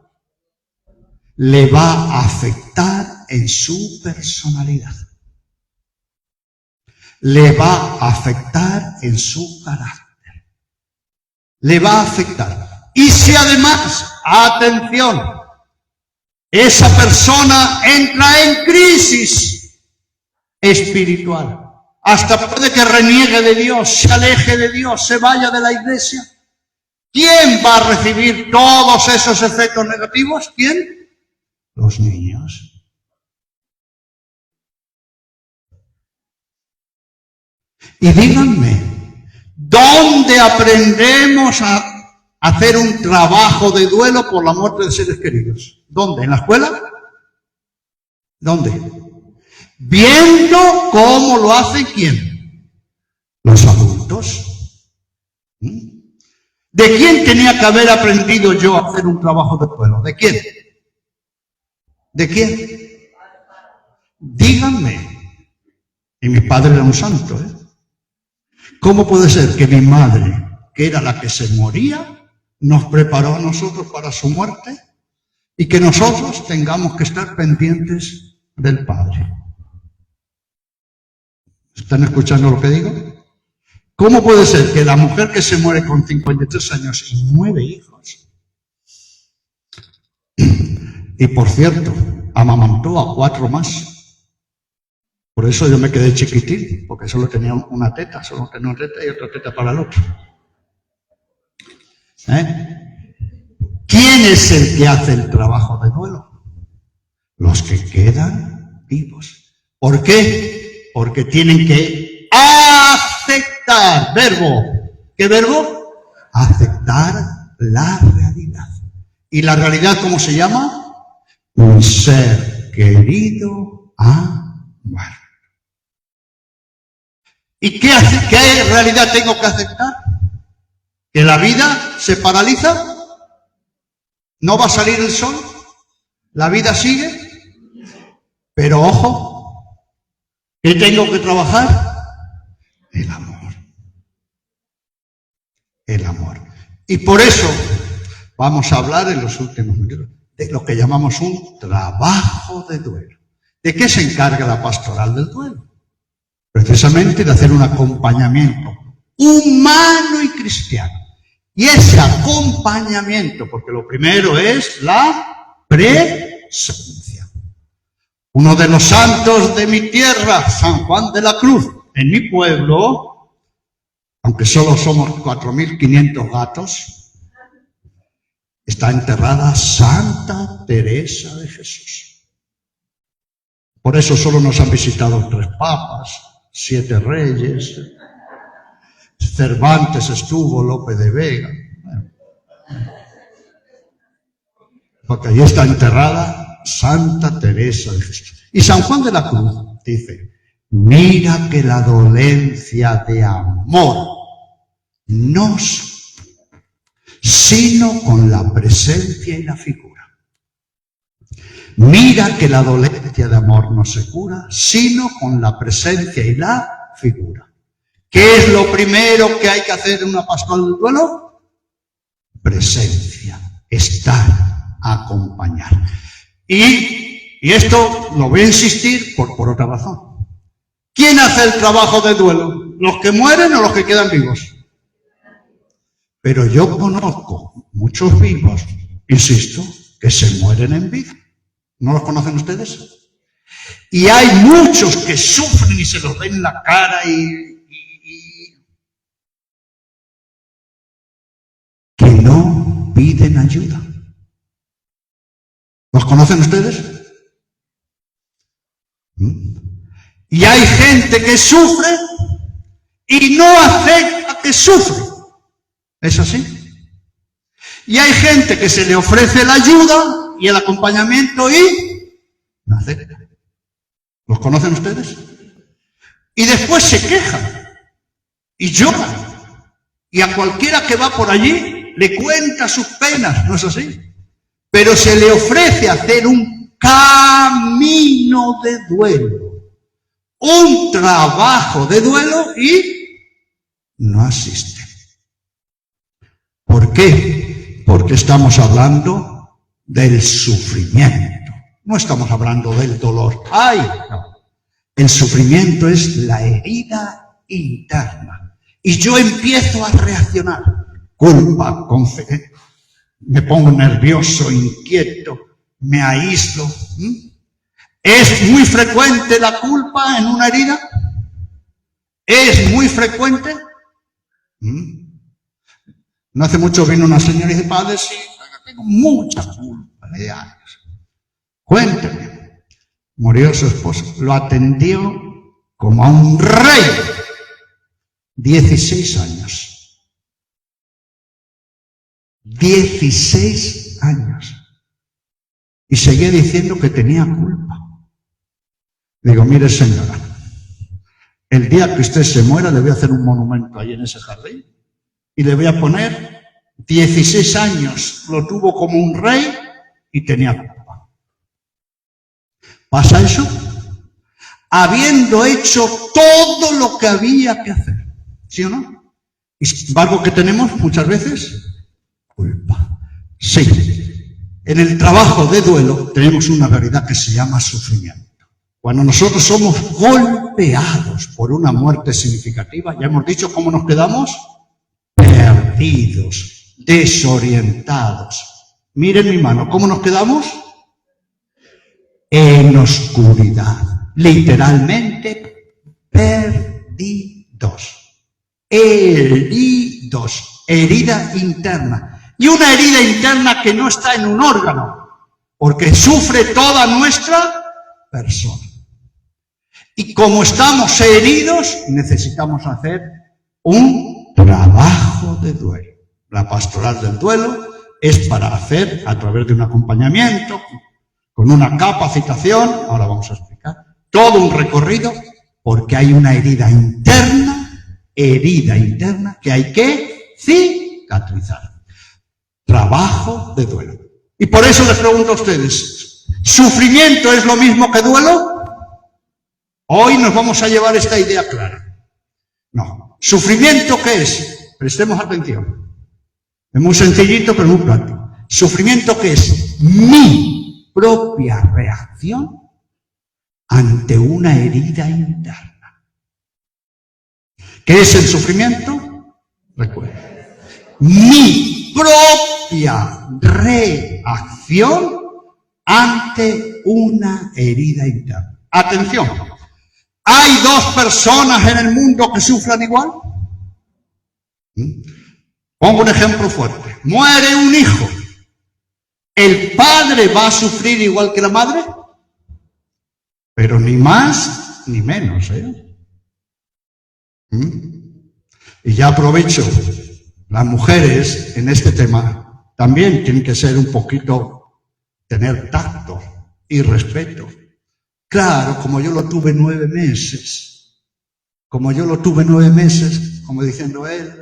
Le va a afectar en su personalidad. Le va a afectar en su carácter. Le va a afectar. Y si además, atención, esa persona entra en crisis espiritual, hasta puede que reniegue de Dios, se aleje de Dios, se vaya de la iglesia, ¿quién va a recibir todos esos efectos negativos? ¿Quién? Los niños. Y díganme, ¿dónde aprendemos a hacer un trabajo de duelo por la muerte de seres queridos? ¿Dónde? ¿En la escuela? ¿Dónde? Viendo cómo lo hace ¿quién? Los adultos. ¿De quién tenía que haber aprendido yo a hacer un trabajo de duelo? ¿De quién? ¿De quién? Díganme. Y mi padre era un santo, ¿Cómo puede ser que mi madre, que era la que se moría, nos preparó a nosotros para su muerte y que nosotros tengamos que estar pendientes del Padre? ¿Están escuchando lo que digo? ¿Cómo puede ser que la mujer que se muere con 53 años y 9 hijos, y por cierto, amamantó a 4 más? Por eso yo me quedé chiquitín, porque solo tenía una teta y otra teta para el otro. ¿Quién es el que hace el trabajo de duelo? Los que quedan vivos. ¿Por qué? Porque tienen que aceptar, verbo. ¿Qué verbo? Aceptar la realidad. ¿Y la realidad cómo se llama? Un ser querido ha muerto. ¿Y qué realidad tengo que aceptar? ¿Que la vida se paraliza? ¿No va a salir el sol? ¿La vida sigue? Pero ojo, ¿qué tengo que trabajar? El amor. El amor. Y por eso vamos a hablar en los últimos minutos de lo que llamamos un trabajo de duelo. ¿De qué se encarga la pastoral del duelo? Precisamente de hacer un acompañamiento humano y cristiano. Y ese acompañamiento, porque lo primero es la presencia. Uno de los santos de mi tierra, San Juan de la Cruz, en mi pueblo, aunque solo somos 4.500 gatos, está enterrada Santa Teresa de Jesús. Por eso solo nos han visitado 3 papas, 7 reyes, Cervantes estuvo, Lope de Vega, porque allí está enterrada Santa Teresa de Jesús. Y San Juan de la Cruz dice, mira que la dolencia de amor no sino con la presencia y la figura. Mira que la dolencia de amor no se cura, sino con la presencia y la figura. ¿Qué es lo primero que hay que hacer en una pastoral del duelo? Presencia, estar, acompañar. Y esto lo voy a insistir por otra razón. ¿Quién hace el trabajo de duelo? ¿Los que mueren o los que quedan vivos? Pero yo conozco muchos vivos, insisto, que se mueren en vida. ¿No los conocen ustedes? Y hay muchos que sufren y se los ven en la cara que no piden ayuda. ¿Los conocen ustedes? Y hay gente que sufre y no acepta que sufre. ¿Es así? Y hay gente que se le ofrece la ayuda y el acompañamiento y no acepta. ¿Los conocen ustedes? Y después se quejan y lloran. Y a cualquiera que va por allí le cuenta sus penas, ¿no es así? Pero se le ofrece hacer un camino de duelo, un trabajo de duelo y no asiste. ¿Por qué? Porque estamos hablando del sufrimiento, no estamos hablando del dolor. ¡Ay! No. El sufrimiento es la herida interna y yo empiezo a reaccionar. Culpa, me pongo nervioso, inquieto, me aíslo. ¿Es muy frecuente la culpa en una herida? ¿Es muy frecuente? No hace mucho vino una señora y dice, padre, sí, tengo mucha culpa de años. Cuénteme. Murió su esposo. Lo atendió como a un rey. 16 años. 16 años. Y seguía diciendo que tenía culpa. Digo, mire señora, el día que usted se muera le voy a hacer un monumento ahí en ese jardín y le voy a poner 16 años, lo tuvo como un rey y tenía culpa. ¿Pasa eso? Habiendo hecho todo lo que había que hacer, ¿sí o no? Y sin embargo, ¿qué tenemos muchas veces? Culpa. Sí, en el trabajo de duelo tenemos una realidad que se llama sufrimiento. Cuando nosotros somos golpeados por una muerte significativa, ya hemos dicho cómo nos quedamos, perdidos, desorientados. Miren mi mano, ¿cómo nos quedamos? En oscuridad, literalmente perdidos, heridos, herida interna. Y una herida interna que no está en un órgano, porque sufre toda nuestra persona. Y como estamos heridos, necesitamos hacer un trabajo de duelo. La pastoral del duelo es para hacer, a través de un acompañamiento, con una capacitación, ahora vamos a explicar, todo un recorrido, porque hay una herida interna que hay que cicatrizar. Trabajo de duelo. Y por eso les pregunto a ustedes, ¿sufrimiento es lo mismo que duelo? Hoy nos vamos a llevar esta idea clara. No. ¿Sufrimiento qué es? Prestemos atención. Es muy sencillito, pero muy práctico. ¿Sufrimiento qué es? Mi propia reacción ante una herida interna. ¿Qué es el sufrimiento? Recuerda. Mi propia reacción ante una herida interna. Atención. ¿Hay dos personas en el mundo que sufran igual? Pongo un ejemplo fuerte. Muere un hijo. ¿El padre va a sufrir igual que la madre? Pero ni más ni menos, ¿eh? Y ya aprovecho, las mujeres en este tema también tienen que ser un poquito, tener tacto y respeto. Claro, como yo lo tuve 9 meses, como diciendo él,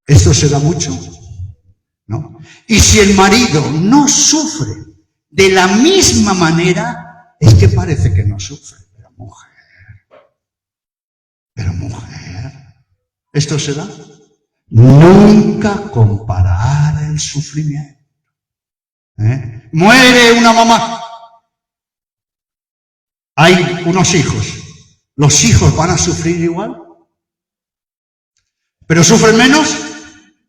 ¿esto se da mucho? ¿No? Y si el marido no sufre de la misma manera, es que parece que no sufre. Pero mujer, ¿esto se da? Nunca comparar el sufrimiento. Muere una mamá. Hay unos hijos. ¿Los hijos van a sufrir igual? ¿Pero sufren menos?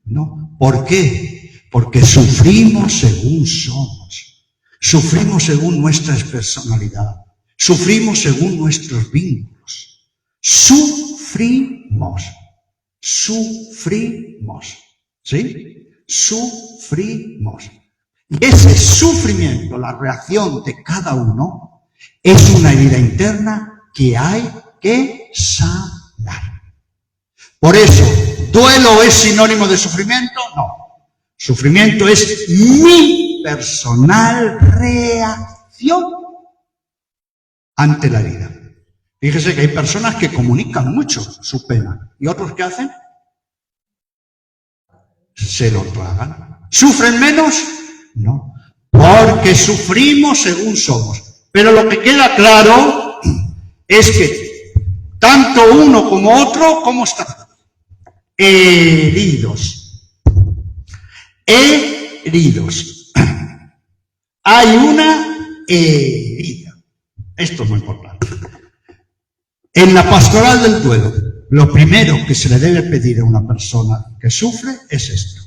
No. ¿Por qué? Porque sufrimos según somos. Sufrimos según nuestra personalidad. Sufrimos según nuestros vínculos. Sufrimos. ¿Sí? Sufrimos. Y ese sufrimiento, la reacción de cada uno, es una herida interna que hay que sanar. Por eso, ¿duelo es sinónimo de sufrimiento? No. Sufrimiento es mi personal reacción ante la herida. Fíjese que hay personas que comunican mucho su pena. ¿Y otros qué hacen? Se lo tragan. ¿Sufren menos? No. porque sufrimos según somos. Pero lo que queda claro es que tanto uno como otro, ¿cómo están? Heridos. Heridos. Hay una herida. Esto es muy importante. En la pastoral del duelo, lo primero que se le debe pedir a una persona que sufre es esto.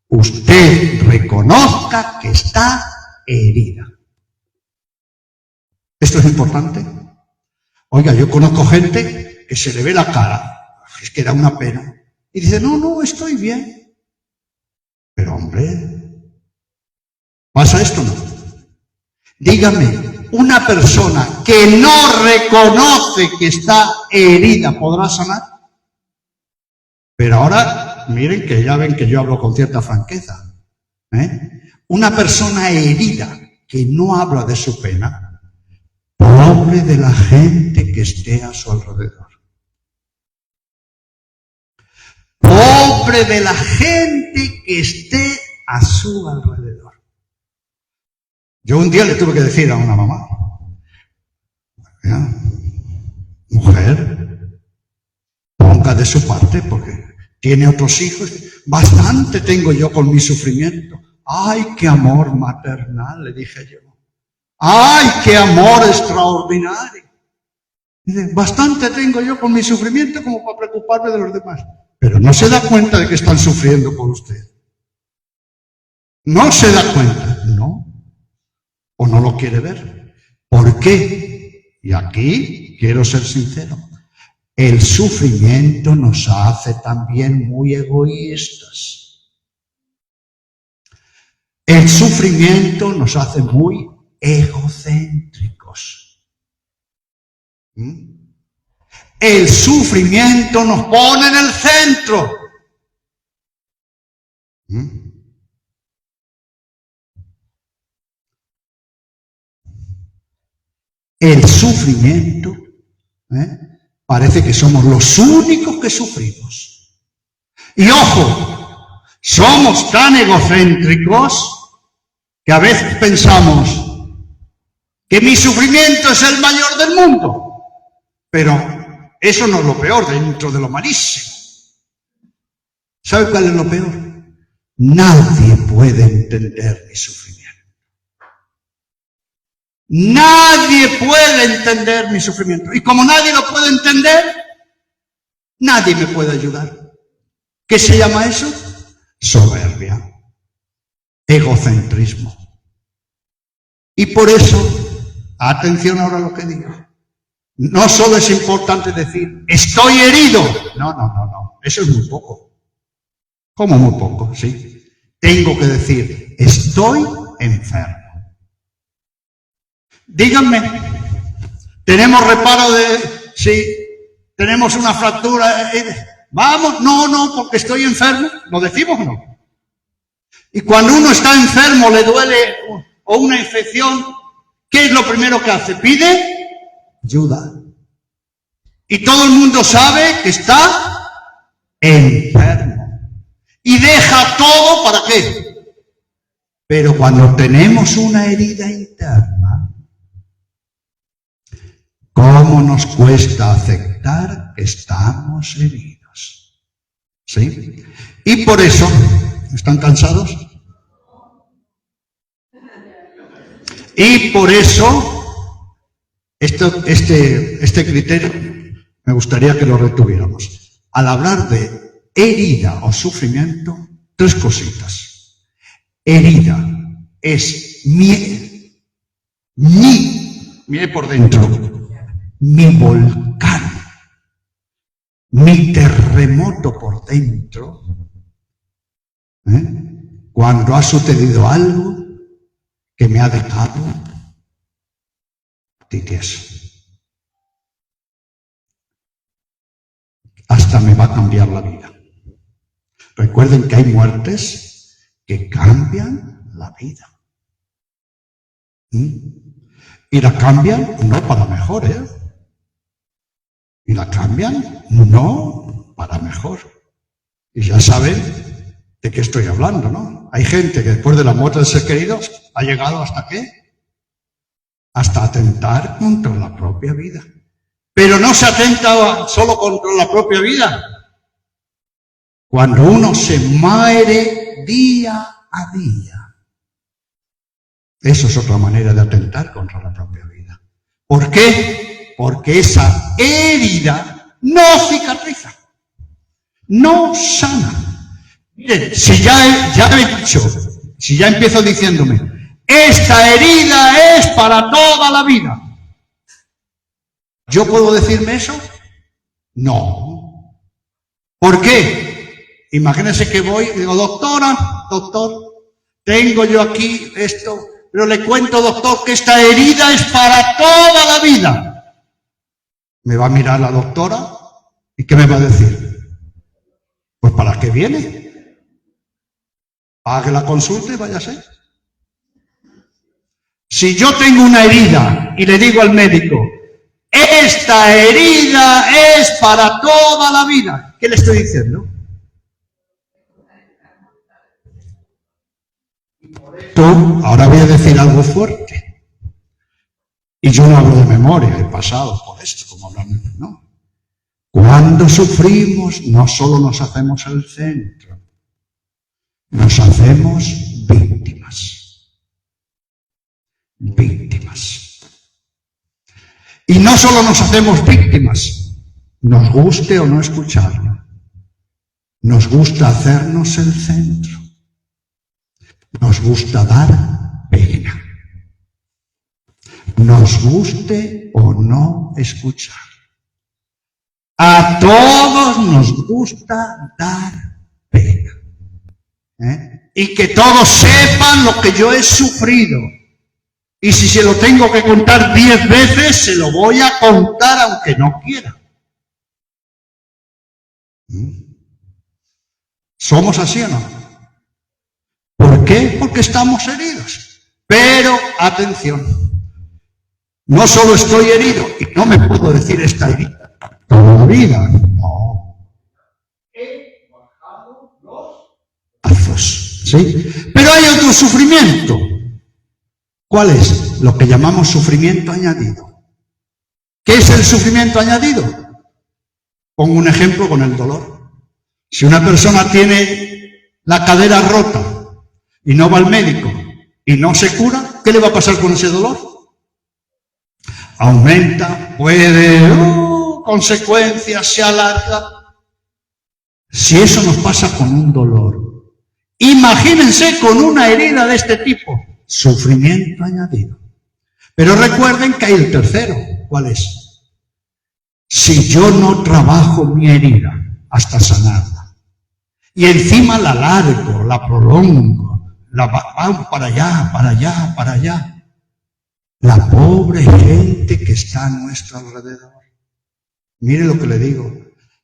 Usted reconozca que está herida. ¿Esto es importante? Oiga, yo conozco gente que se le ve la cara, es que da una pena, y dice, no, estoy bien. Pero hombre, ¿pasa esto o no? Dígame, una persona que no reconoce que está herida, ¿podrá sanar? Pero ahora, miren que ya ven que yo hablo con cierta franqueza. Una persona herida que no habla de su pena, pobre de la gente que esté a su alrededor. Pobre de la gente que esté a su alrededor. Yo un día le tuve que decir a una mamá, mujer, ponga de su parte porque tiene otros hijos. Bastante tengo yo con mi sufrimiento. ¡Ay, qué amor maternal!, le dije yo. ¡Ay, qué amor extraordinario! Dice, bastante tengo yo con mi sufrimiento como para preocuparme de los demás. Pero no se da cuenta de que están sufriendo por usted. No se da cuenta, ¿no? O no lo quiere ver. ¿Por qué? Y aquí quiero ser sincero. El sufrimiento nos hace también muy egoístas. El sufrimiento nos hace muy egocéntricos. El sufrimiento nos pone en el centro. El sufrimiento, parece que somos los únicos que sufrimos. Y ojo, somos tan egocéntricos que a veces pensamos que mi sufrimiento es el mayor del mundo. Pero eso no es lo peor dentro de lo malísimo. ¿Sabe cuál es lo peor? Nadie puede entender mi sufrimiento. Nadie puede entender mi sufrimiento. Y como nadie lo puede entender, nadie me puede ayudar. ¿Qué se llama eso? Soberbia. Egocentrismo. Y por eso, atención ahora a lo que digo. No solo es importante decir, estoy herido. No. Eso es muy poco. ¿Cómo muy poco? Sí. Tengo que decir, estoy enfermo. Díganme, ¿tenemos reparo de si tenemos una fractura? Vamos, no, porque estoy enfermo. ¿Lo decimos o no? Y cuando uno está enfermo, le duele o una infección, ¿qué es lo primero que hace? Pide ayuda. Y todo el mundo sabe que está enfermo. Y deja todo, ¿para qué? Pero cuando tenemos una herida interna, ¿cómo nos cuesta aceptar que estamos heridos? ¿Sí? Y por eso, ¿están cansados? Y por eso, este criterio me gustaría que lo retuviéramos. Al hablar de herida o sufrimiento, tres cositas. Herida es mi por dentro, mi volcán, mi terremoto por dentro, cuando ha sucedido algo que me ha dejado titieso. Hasta me va a cambiar la vida. Recuerden que hay muertes que cambian la vida. Y la cambian no para mejor, Y la cambian no para mejor. Y ya saben de qué estoy hablando, ¿no? Hay gente que después de la muerte del ser querido ha llegado hasta ¿qué? Hasta atentar contra la propia vida. Pero no se atenta solo contra la propia vida. Cuando uno se muere día a día. Eso es otra manera de atentar contra la propia vida. ¿Por qué? Porque esa herida no cicatriza, no sana. Miren, si ya he dicho, si ya empiezo diciéndome, esta herida es para toda la vida, ¿yo puedo decirme eso? No. ¿Por qué? Imagínense que voy y digo, doctor, tengo yo aquí esto, pero le cuento, doctor, que esta herida es para toda la vida. Me va a mirar la doctora y ¿qué me va a decir? Pues ¿para qué viene? Pague la consulta y váyase. Si yo tengo una herida y le digo al médico, esta herida es para toda la vida, ¿qué le estoy diciendo? Ahora voy a decir algo fuerte. Y yo no hablo de memoria, he pasado por esto, como hablando, ¿no? Cuando sufrimos, no solo nos hacemos el centro, nos hacemos víctimas. Víctimas. Y no solo nos hacemos víctimas, nos guste o no escucharlo, nos gusta hacernos el centro. Nos gusta dar pena. Nos guste o no escuchar. A todos nos gusta dar pena. Y que todos sepan lo que yo he sufrido. Y si se lo tengo que contar 10 veces, se lo voy a contar aunque no quiera. ¿Somos así o no? ¿Por qué? Porque estamos heridos. Pero, atención, no solo estoy herido, y no me puedo decir esta herida toda la vida, no. He bajado los brazos, ¿sí? Pero hay otro sufrimiento. ¿Cuál es? Lo que llamamos sufrimiento añadido. ¿Qué es el sufrimiento añadido? Pongo un ejemplo con el dolor. Si una persona tiene la cadera rota, y no va al médico y no se cura, ¿qué le va a pasar con ese dolor? Aumenta, puede, consecuencias, se alarga. Si eso nos pasa con un dolor, imagínense con una herida de este tipo, sufrimiento añadido. Pero recuerden que hay el tercero, ¿cuál es? Si yo no trabajo mi herida hasta sanarla, y encima la largo, la prolongo, la van para allá, para allá, para allá. La pobre gente que está a nuestro alrededor. Mire lo que le digo.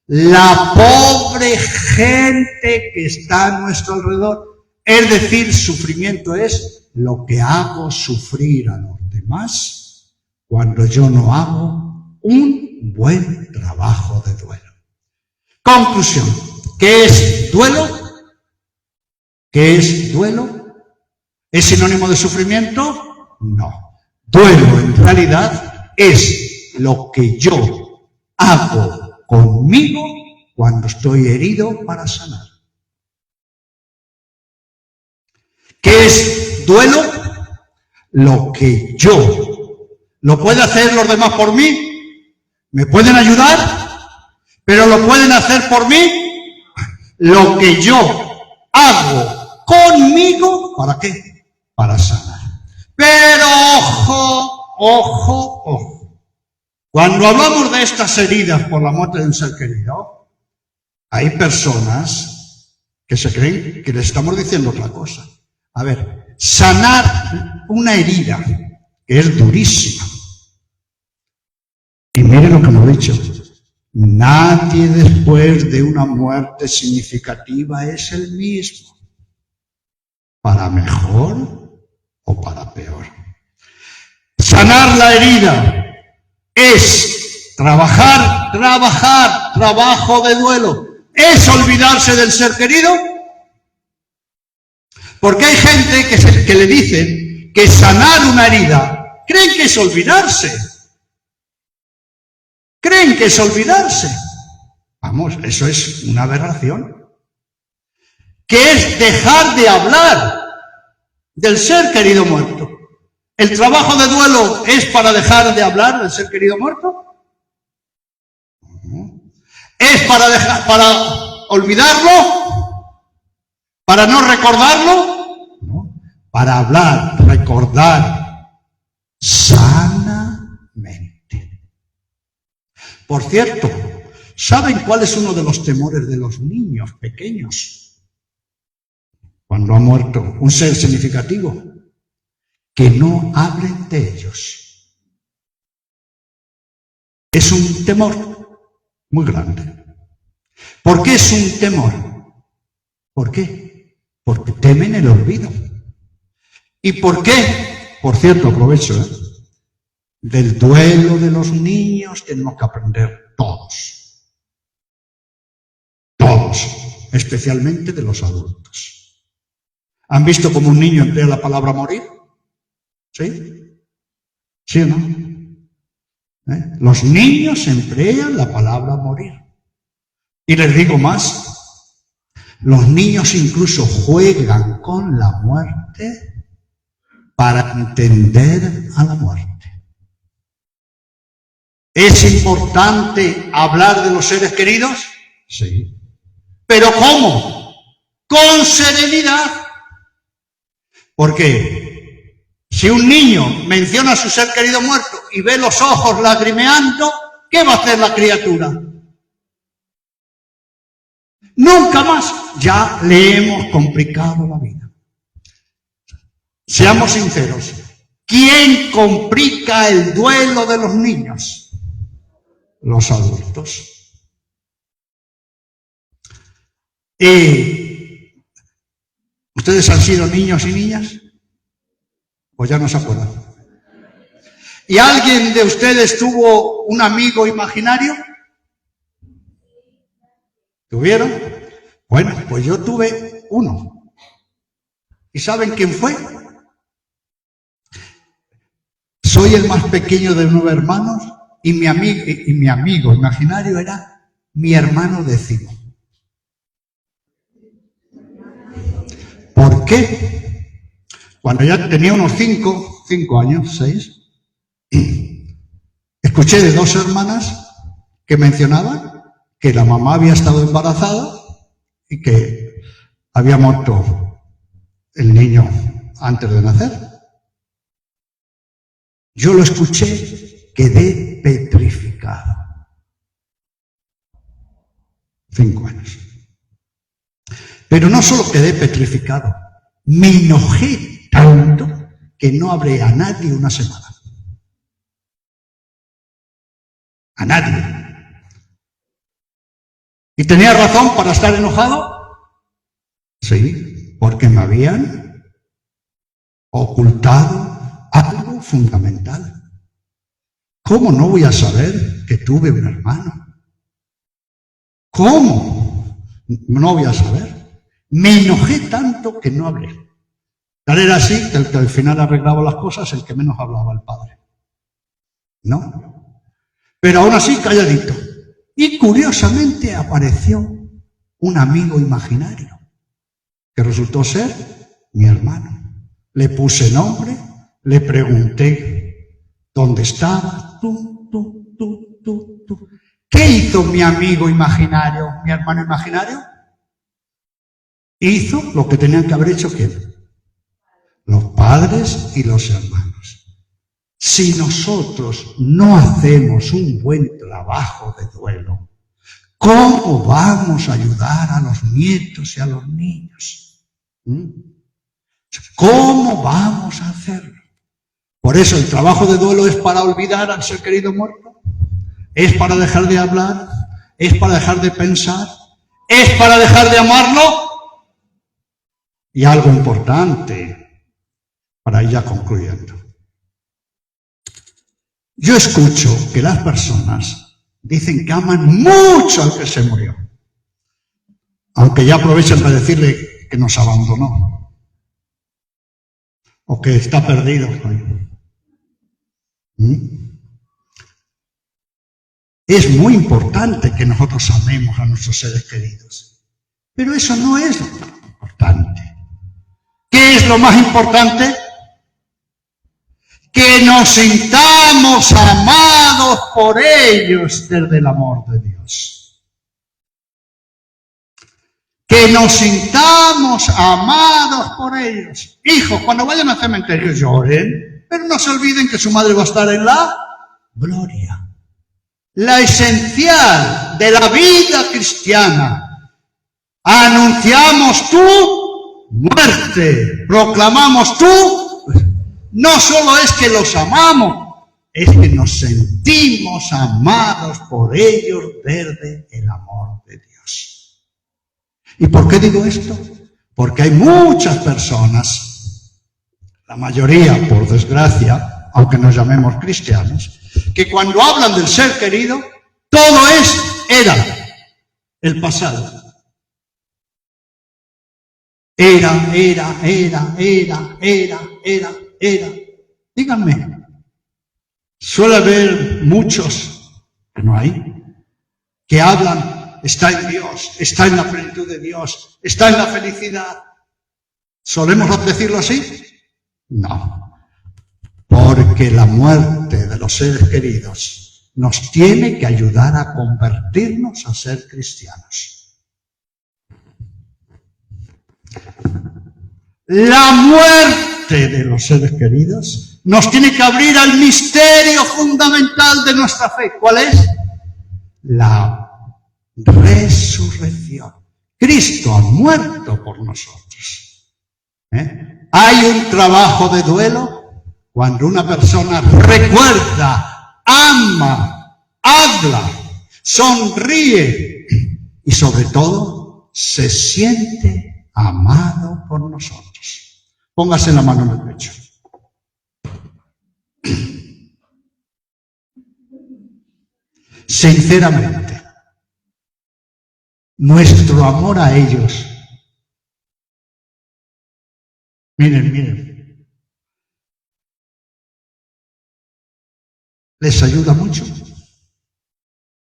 La pobre gente que está a nuestro alrededor. Es decir, sufrimiento es lo que hago sufrir a los demás cuando yo no hago un buen trabajo de duelo. Conclusión. ¿Qué es duelo? ¿Qué es duelo? ¿Es sinónimo de sufrimiento? No. Duelo en realidad es lo que yo hago conmigo cuando estoy herido para sanar. ¿Qué es duelo? Lo que yo. ¿Lo puede hacer los demás por mí? ¿Me pueden ayudar? ¿Pero lo pueden hacer por mí? Lo que yo hago conmigo, ¿para qué? Para sanar. Pero ojo. Cuando hablamos de estas heridas por la muerte de un ser querido, hay personas que se creen que les estamos diciendo otra cosa. A ver, sanar una herida que es durísima. Y mire lo que hemos dicho. Nadie después de una muerte significativa es el mismo. Para mejor o para peor. Sanar la herida es trabajo de duelo. ¿Es olvidarse del ser querido? Porque hay gente que le dicen que sanar una herida, creen que es olvidarse. Creen que es olvidarse. Vamos, eso es una aberración. Que es dejar de hablar del ser querido muerto. ¿El trabajo de duelo es para dejar de hablar del ser querido muerto? ¿Es para olvidarlo? ¿Para no recordarlo? No. Para hablar, recordar sanamente. Por cierto, ¿saben cuál es uno de los temores de los niños pequeños? Cuando ha muerto un ser significativo, que no hablen de ellos. Es un temor muy grande. ¿Por qué es un temor? ¿Por qué? Porque temen el olvido. ¿Y por qué? Por cierto, aprovecho, del duelo de los niños tenemos que aprender todos. Todos, especialmente de los adultos. ¿Han visto cómo un niño emplea la palabra morir? ¿Sí? ¿Sí o no? Los niños emplean la palabra morir. Y les digo más, los niños incluso juegan con la muerte para entender a la muerte. ¿Es importante hablar de los seres queridos? Sí. ¿Pero cómo? Con serenidad. Porque si un niño menciona a su ser querido muerto y ve los ojos lagrimeando, ¿qué va a hacer la criatura? Nunca más. Ya le hemos complicado la vida. Seamos sinceros. ¿Quién complica el duelo de los niños? Los adultos. ¿Ustedes han sido niños y niñas? ¿O ya no se acuerdan? ¿Y alguien de ustedes tuvo un amigo imaginario? ¿Tuvieron? Bueno, pues yo tuve uno. ¿Y saben quién fue? Soy el más pequeño de 9 hermanos y mi amigo imaginario era mi hermano décimo. ¿Por qué? Cuando ya tenía unos 5 años, 6, escuché de 2 hermanas que mencionaban que la mamá había estado embarazada y que había muerto el niño antes de nacer. Yo lo escuché, quedé petrificado. 5 años. Pero no solo quedé petrificado, me enojé tanto que no hablé a nadie una semana. A nadie. ¿Y tenía razón para estar enojado? Sí, porque me habían ocultado algo fundamental. ¿Cómo no voy a saber que tuve un hermano? ¿Cómo no voy a saber? Me enojé tanto que no hablé. Tal era así que el que al final arreglaba las cosas, el que menos hablaba, el padre. ¿No? Pero aún así, calladito. Y curiosamente apareció un amigo imaginario, que resultó ser mi hermano. Le puse nombre, le pregunté dónde estaba, tú. ¿Qué hizo mi amigo imaginario, mi hermano imaginario? Hizo lo que tenían que haber hecho ¿quién? Los padres y los hermanos. Si nosotros no hacemos un buen trabajo de duelo, ¿cómo vamos a ayudar a los nietos y a los niños? ¿Cómo vamos a hacerlo? Por eso el trabajo de duelo es para olvidar al ser querido muerto, es para dejar de hablar, es para dejar de pensar, es para dejar de amarlo. Y algo importante, para ir ya concluyendo. Yo escucho que las personas dicen que aman mucho al que se murió, aunque ya aprovechan para decirle que nos abandonó. o que está perdido hoy. Es muy importante que nosotros amemos a nuestros seres queridos, pero eso no es lo más importante. ¿Qué es lo más importante? Que nos sintamos amados por ellos desde el amor de Dios. Que nos sintamos amados por ellos. Hijos, cuando vayan al cementerio lloren, pero no se olviden que su madre va a estar en la gloria. La esencial de la vida cristiana. Anunciamos tu muerte, proclamamos tu. No solo es que los amamos, es que nos sentimos amados por ellos desde el amor de Dios. ¿Y por qué digo esto? Porque hay muchas personas, la mayoría, por desgracia, aunque nos llamemos cristianos, que cuando hablan del ser querido, todo era el pasado. Era. Díganme, suele haber muchos, que no hay, que hablan, está en Dios, está en la plenitud de Dios, está en la felicidad. ¿Solemos decirlo así? No, porque la muerte de los seres queridos nos tiene que ayudar a convertirnos a ser cristianos. La muerte de los seres queridos nos tiene que abrir al misterio fundamental de nuestra fe. ¿Cuál es? La resurrección. Cristo ha muerto por nosotros. Hay un trabajo de duelo cuando una persona recuerda, ama, habla, sonríe y sobre todo se siente amado por nosotros. Póngase la mano en el pecho. Sinceramente, nuestro amor a ellos, miren, ¿les ayuda mucho?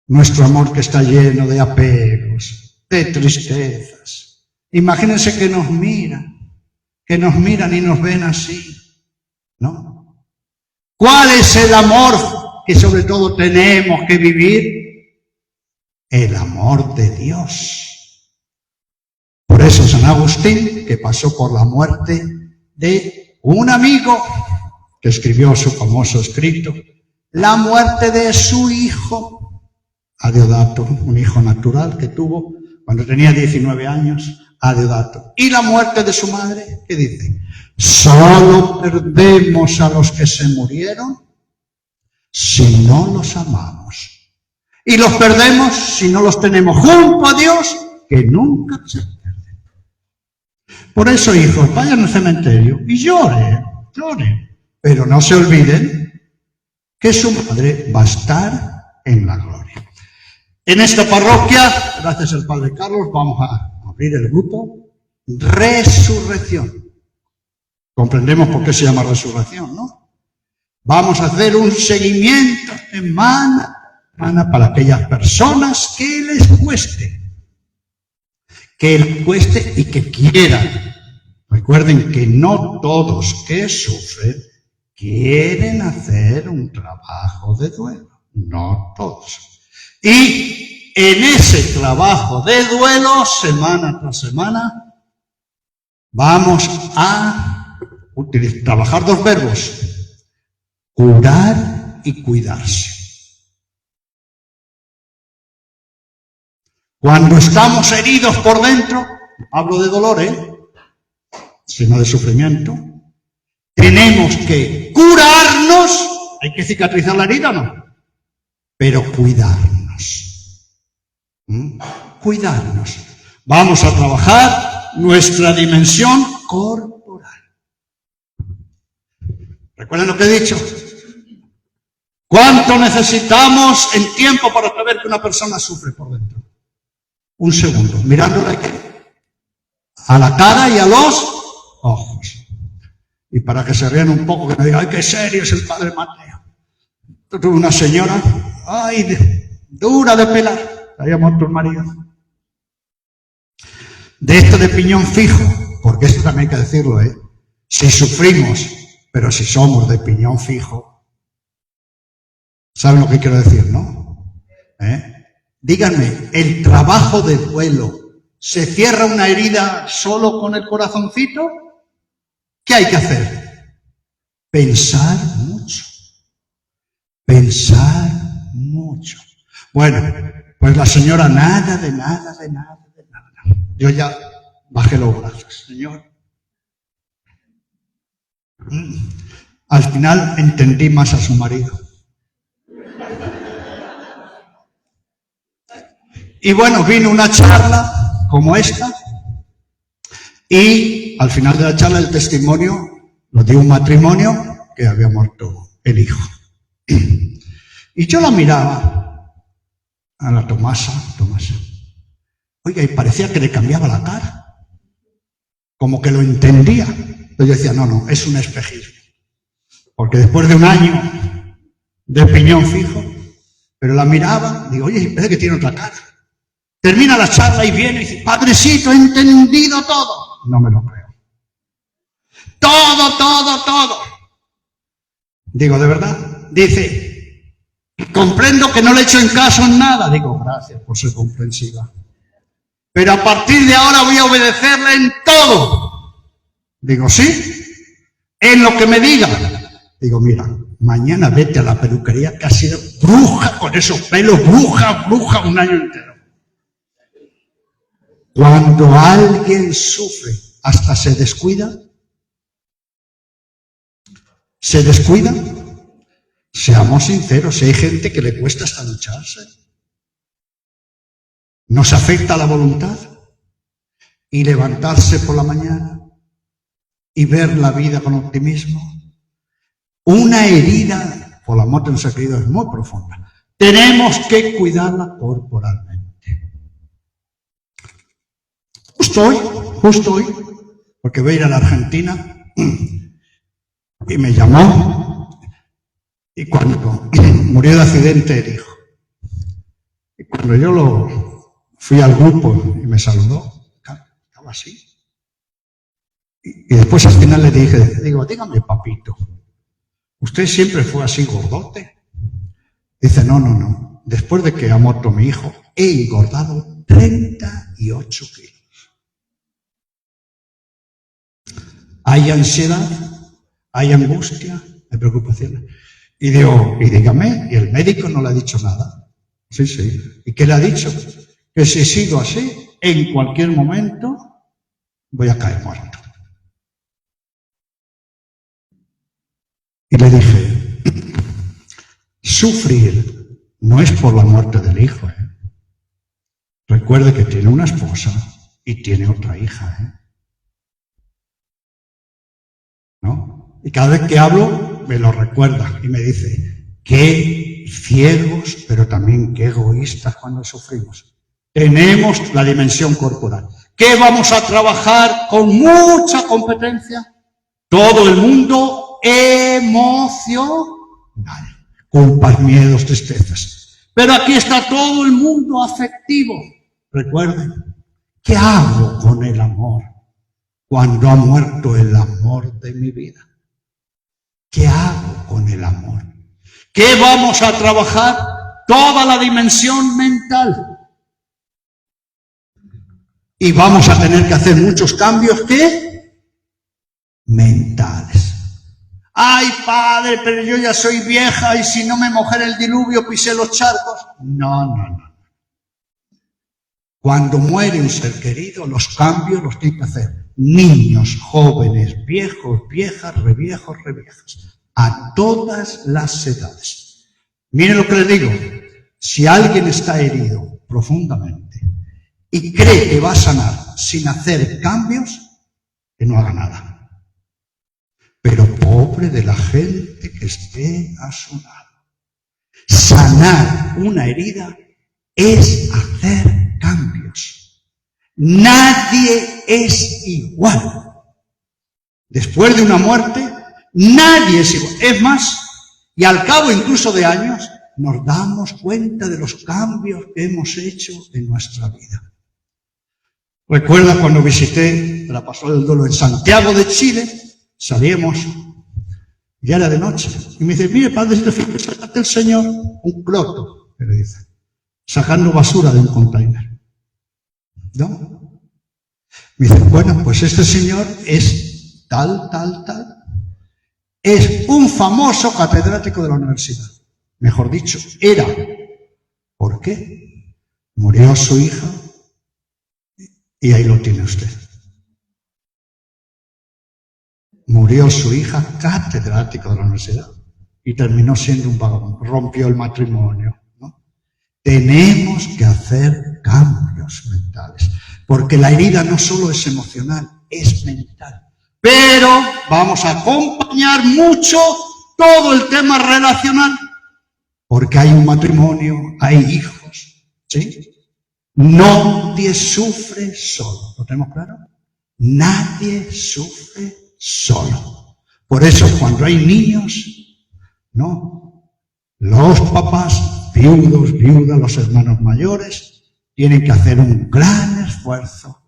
Nuestro amor que está lleno de apegos, de tristezas. Imagínense que nos miran y nos ven así, ¿no? ¿Cuál es el amor que sobre todo tenemos que vivir? El amor de Dios. Por eso San Agustín, que pasó por la muerte de un amigo que escribió su famoso escrito, la muerte de su hijo, a Deodato, un hijo natural que tuvo cuando tenía 19 años, a Deodato. Y la muerte de su madre, ¿qué dice? Solo perdemos a los que se murieron si no los amamos. Y los perdemos si no los tenemos junto a Dios, que nunca se pierden. Por eso, hijos, vayan al cementerio y lloren. Pero no se olviden que su madre va a estar en la gloria. En esta parroquia, gracias al Padre Carlos, vamos a abrir el grupo Resurrección. Comprendemos por qué se llama resurrección, ¿no? Vamos a hacer un seguimiento semana a semana para aquellas personas que les cueste y que quieran. Recuerden que no todos que sufren quieren hacer un trabajo de duelo, no todos. Y en ese trabajo de duelo, semana tras semana, vamos a trabajar dos verbos: curar y cuidarse. Cuando estamos heridos por dentro, hablo de dolor, sino de sufrimiento, tenemos que curarnos. Hay que cicatrizar la herida, ¿no? Pero cuidarnos. Cuidarnos. Vamos a trabajar nuestra dimensión corporal. ¿Recuerden lo que he dicho? ¿Cuánto necesitamos en tiempo para saber que una persona sufre por dentro? Un segundo, mirándola a la cara y a los ojos. Y para que se rían un poco, que me digan, ¡ay, qué serio es el padre Mateo! Yo tuve una señora, ¡ay, dura de pelar! Había muerto el marido. De esto de piñón fijo, porque esto también hay que decirlo, si sufrimos, pero si somos de piñón fijo, ¿saben lo que quiero decir, no? Díganme, ¿el trabajo de duelo se cierra una herida solo con el corazoncito? ¿Qué hay que hacer? Pensar mucho. Pensar mucho. Bueno, pues la señora nada. Yo ya bajé los brazos, Señor. Al final entendí más a su marido. Y bueno, vino una charla como esta, y al final de la charla el testimonio lo dio un matrimonio que había muerto el hijo. Y yo la miraba a la Tomasa. Oiga, y parecía que le cambiaba la cara, como que lo entendía. Entonces yo decía, no, es un espejismo. Porque después de un año de piñón fijo, pero la miraba, digo, oye, parece que tiene otra cara. Termina la charla y viene y dice, padrecito, he entendido todo. No me lo creo. Todo. Digo, ¿de verdad? Dice, comprendo que no le echo en caso en nada. Digo, gracias por ser comprensiva. Pero a partir de ahora voy a obedecerle en todo. Digo, ¿sí? En lo que me diga. Digo, mira, mañana vete a la peluquería que ha sido bruja con esos pelos, bruja un año entero. Cuando alguien sufre, hasta se descuida, seamos sinceros, si hay gente que le cuesta hasta ducharse. Nos afecta la voluntad y levantarse por la mañana y ver la vida con optimismo. Una herida por la muerte de un ser querido es muy profunda. Tenemos que cuidarla corporalmente. Justo hoy, porque voy a ir a la Argentina y me llamó, y cuando murió de accidente el hijo, y cuando yo fui al grupo y me saludó, estaba así, y después al final le digo, dígame, papito, ¿usted siempre fue así gordote? Dice, no, después de que ha muerto mi hijo, he engordado 38 kilos. Hay ansiedad, hay angustia, hay preocupaciones. Y digo, y dígame, ¿y el médico no le ha dicho nada? Sí. ¿Y qué le ha dicho? Que si sigo así, en cualquier momento voy a caer muerto. Y le dije, sufrir no es por la muerte del hijo. Recuerde que tiene una esposa y tiene otra hija. ¿No? Y cada vez que hablo me lo recuerda y me dice, qué ciegos, pero también qué egoístas cuando sufrimos. Tenemos la dimensión corporal. ¿Qué vamos a trabajar con mucha competencia? Todo el mundo emocional. Culpas, miedos, tristezas. Pero aquí está todo el mundo afectivo. Recuerden, ¿qué hago con el amor? Cuando ha muerto el amor de mi vida. ¿Qué hago con el amor? ¿Qué vamos a trabajar? Toda la dimensión mental. Y vamos a tener que hacer muchos cambios, ¿qué? Mentales. Ay, padre, pero yo ya soy vieja y si no me mojé en el diluvio pisé los charcos. No. Cuando muere un ser querido, los cambios los tienen que hacer niños, jóvenes, viejos, viejas, reviejas, a todas las edades. Miren lo que les digo, si alguien está herido profundamente y cree que va a sanar sin hacer cambios, que no haga nada. Pero pobre de la gente que esté a su lado. Sanar una herida es hacer cambios. Nadie es igual. Después de una muerte, nadie es igual. Es más, y al cabo incluso de años, nos damos cuenta de los cambios que hemos hecho en nuestra vida. Recuerda cuando visité la Pastoral del Duelo en Santiago de Chile, salíamos, ya era de noche, y me dice, mire, padrecito, fíjate el Señor, un cloto, que le dice, sacando basura de un container. ¿No? Me dice, bueno, pues este señor es tal. Es un famoso catedrático de la universidad. Mejor dicho, era. ¿Por qué? Murió su hija y ahí lo tiene usted. Murió su hija, catedrático de la universidad, y terminó siendo un vagabundo. Rompió el matrimonio, ¿no? Tenemos que hacer cambios mentales, porque la herida no solo es emocional, es mental. Pero vamos a acompañar mucho todo el tema relacional, porque hay un matrimonio, hay hijos, ¿sí? Nadie sufre solo, ¿lo tenemos claro? Nadie sufre solo. Por eso cuando hay niños, ¿no? Los papás, viudas, los hermanos mayores, tienen que hacer un gran esfuerzo,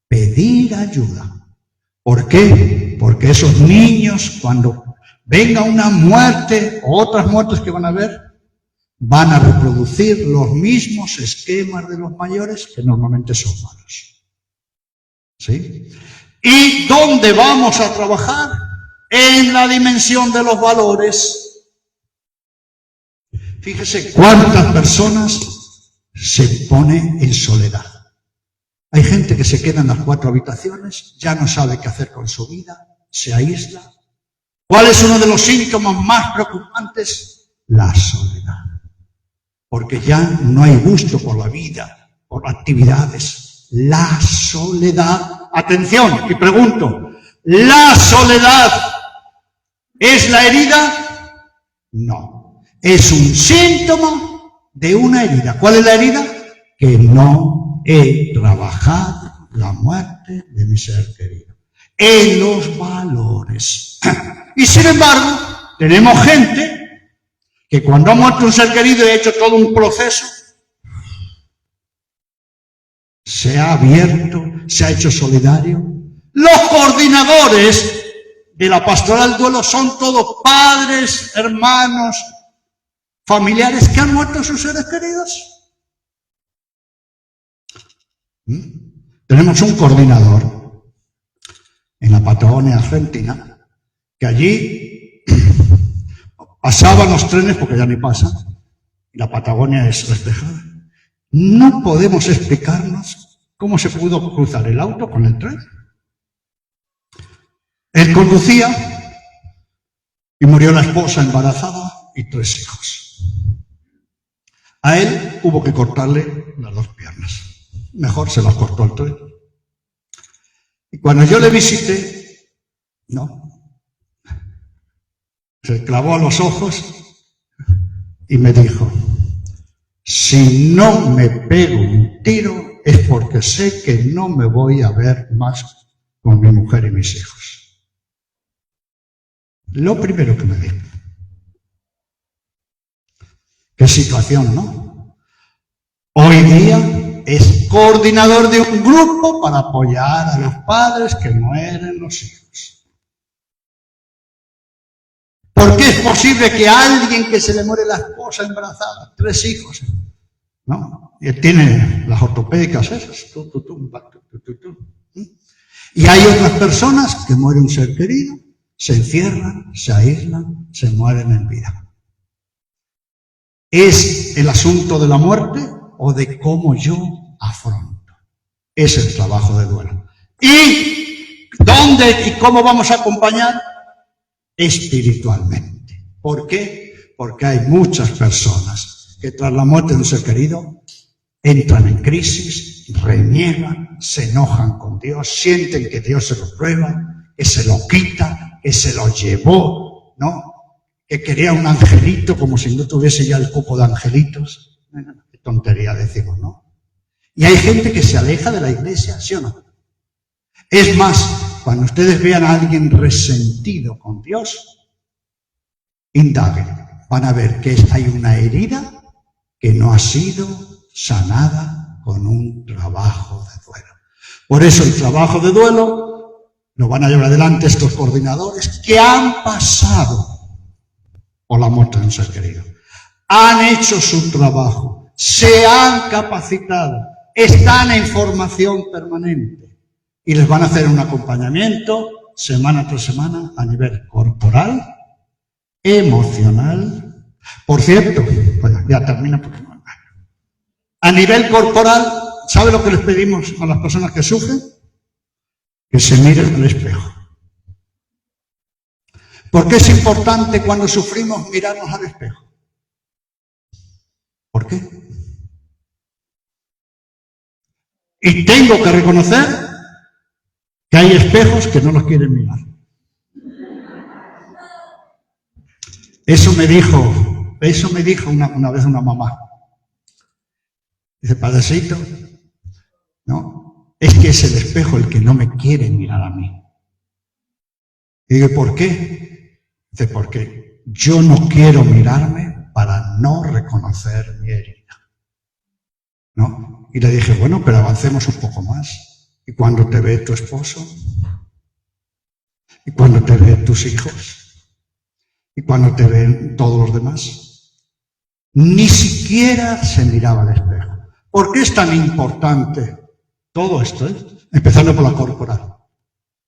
pedir ayuda. ¿Por qué? Porque esos niños, cuando venga una muerte o otras muertes que van a haber, van a reproducir los mismos esquemas de los mayores, que normalmente son malos. ¿Sí? ¿Y dónde vamos a trabajar? En la dimensión de los valores. Fíjese cuántas personas se ponen en soledad. Hay gente que se queda en las 4 habitaciones, ya no sabe qué hacer con su vida, se aísla. ¿Cuál es uno de los síntomas más preocupantes? La soledad. Porque ya no hay gusto por la vida, por actividades. La soledad. Atención, y pregunto, ¿la soledad es la herida? No. Es un síntoma de una herida. ¿Cuál es la herida? Que no he trabajado la muerte de mi ser querido. En los valores. Y sin embargo, tenemos gente que cuando ha muerto un ser querido y ha hecho todo un proceso, se ha abierto, se ha hecho solidario. Los coordinadores de la Pastoral del Duelo son todos padres, hermanos, familiares que han muerto sus seres queridos. Tenemos un coordinador en la Patagonia Argentina, que allí pasaban los trenes, porque ya ni pasan, y la Patagonia es reflejada. No podemos explicarnos cómo se pudo cruzar el auto con el tren. Él conducía y murió la esposa embarazada y 3 hijos. A él hubo que cortarle las 2 piernas. Mejor se las cortó el tren. Y cuando yo le visité, se clavó a los ojos y me dijo, si no me pego un tiro es porque sé que no me voy a ver más con mi mujer y mis hijos. Lo primero que me dijo. Qué situación, ¿no? Hoy día es coordinador de un grupo para apoyar a los padres que mueren los hijos. ¿Por qué es posible que a alguien que se le muere la esposa embarazada, 3 hijos, ¿no? Y él tiene las ortopédicas esas, y hay otras personas que muere un ser querido, se encierran, se aíslan, se mueren en vida? ¿Es el asunto de la muerte o de cómo yo afronto? Es el trabajo de duelo. ¿Y dónde y cómo vamos a acompañar? Espiritualmente. ¿Por qué? Porque hay muchas personas que tras la muerte de un ser querido entran en crisis, reniegan, se enojan con Dios, sienten que Dios se lo prueba, que se lo quita, que se lo llevó, ¿no? Que quería un angelito como si no tuviese ya el cupo de angelitos. Qué tontería decimos, ¿no? Y hay gente que se aleja de la iglesia, ¿sí o no? Es más, cuando ustedes vean a alguien resentido con Dios, indaguen. Van a ver que hay una herida que no ha sido sanada con un trabajo de duelo. Por eso el trabajo de duelo lo van a llevar adelante estos coordinadores que han pasado por la muerte de un ser querido. Han hecho su trabajo, se han capacitado, están en formación permanente y les van a hacer un acompañamiento semana tras semana a nivel corporal, emocional. Por cierto, ya termina porque no. A nivel corporal, ¿sabe lo que les pedimos a las personas que sufren? Que se miren al espejo. ¿Por qué es importante cuando sufrimos mirarnos al espejo? ¿Por qué? Y tengo que reconocer que hay espejos que no los quieren mirar. Eso me dijo una vez una mamá. Dice, padrecito, no, es que es el espejo el que no me quiere mirar a mí. Y digo, ¿por qué? Dice, porque yo no quiero mirarme para no reconocer mi herida. ¿No? Y le dije, bueno, pero avancemos un poco más. ¿Y cuando te ve tu esposo? ¿Y cuando te ven tus hijos? ¿Y cuando te ven todos los demás? Ni siquiera se miraba al espejo. ¿Por qué es tan importante todo esto? Empezando por la corporal.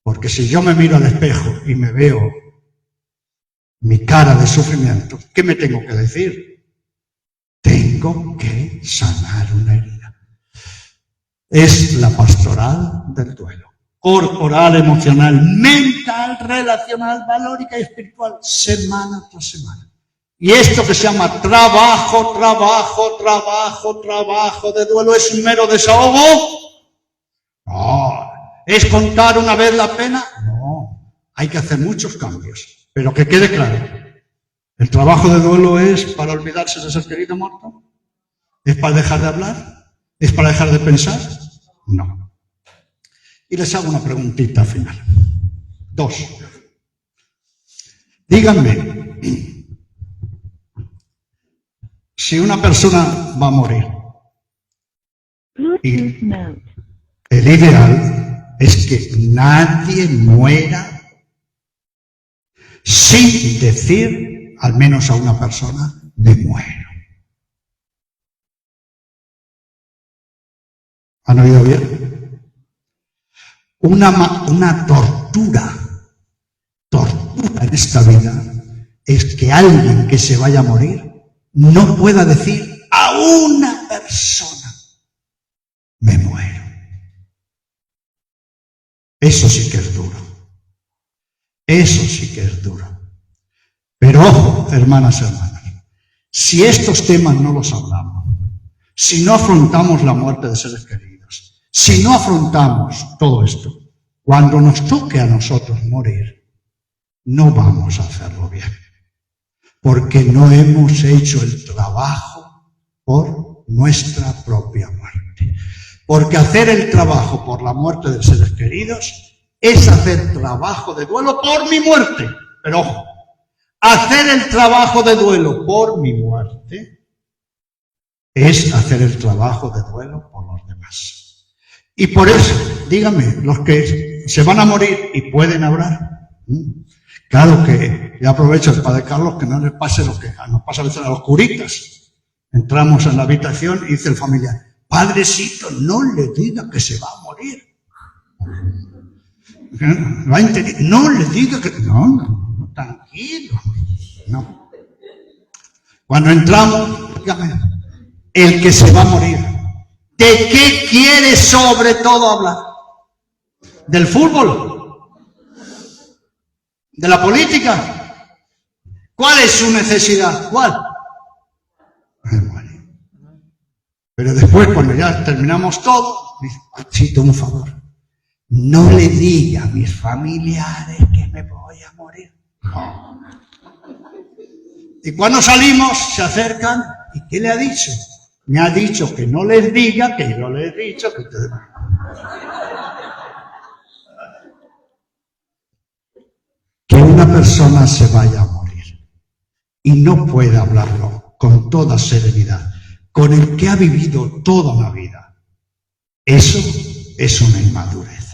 Porque si yo me miro al espejo y me veo mi cara de sufrimiento, ¿qué me tengo que decir? Tengo que sanar una herida. Es la pastoral del duelo. Corporal, emocional, mental, relacional, valórica y espiritual, semana tras semana. Y esto que se llama trabajo de duelo, ¿es un mero desahogo? No. ¿Es contar una vez la pena? No. Hay que hacer muchos cambios. Pero que quede claro, ¿el trabajo de duelo es para olvidarse de ser querido muerto? ¿Es para dejar de hablar? ¿Es para dejar de pensar? No. Y les hago una preguntita final. 2. Díganme, si una persona va a morir, y el ideal es que nadie muera sin decir, al menos a una persona, me muero. ¿Han oído bien? Una tortura en esta vida es que alguien que se vaya a morir no pueda decir a una persona, me muero. Eso sí que es duro. Eso sí que es duro. Pero ojo, hermanas y hermanos, si estos temas no los hablamos, si no afrontamos la muerte de seres queridos, si no afrontamos todo esto, cuando nos toque a nosotros morir, no vamos a hacerlo bien. Porque no hemos hecho el trabajo por nuestra propia muerte. Porque hacer el trabajo por la muerte de seres queridos es hacer trabajo de duelo por mi muerte. Pero ojo, hacer el trabajo de duelo por mi muerte es hacer el trabajo de duelo por los demás. Y por eso, díganme, los que se van a morir y pueden hablar, claro que ya aprovecho el Padre Carlos que no les pase lo que nos pasa a veces a los curitas. Entramos en la habitación y dice el familiar, padrecito, no le diga que se va a morir. No le diga que... No, tranquilo. No. Cuando entramos, dígame, el que se va a morir, ¿de qué quiere sobre todo hablar? ¿Del fútbol? ¿De la política? ¿Cuál es su necesidad? ¿Cuál? Pero después, cuando ya terminamos todo, dice, Pachito, un favor, no le diga a mis familiares que me voy a morir. No. Y cuando salimos, se acercan, ¿y qué le ha dicho? Me ha dicho que no les diga, que yo les he dicho que ustedes... persona se vaya a morir y no puede hablarlo con toda serenidad, con el que ha vivido toda una vida, eso es una inmadurez.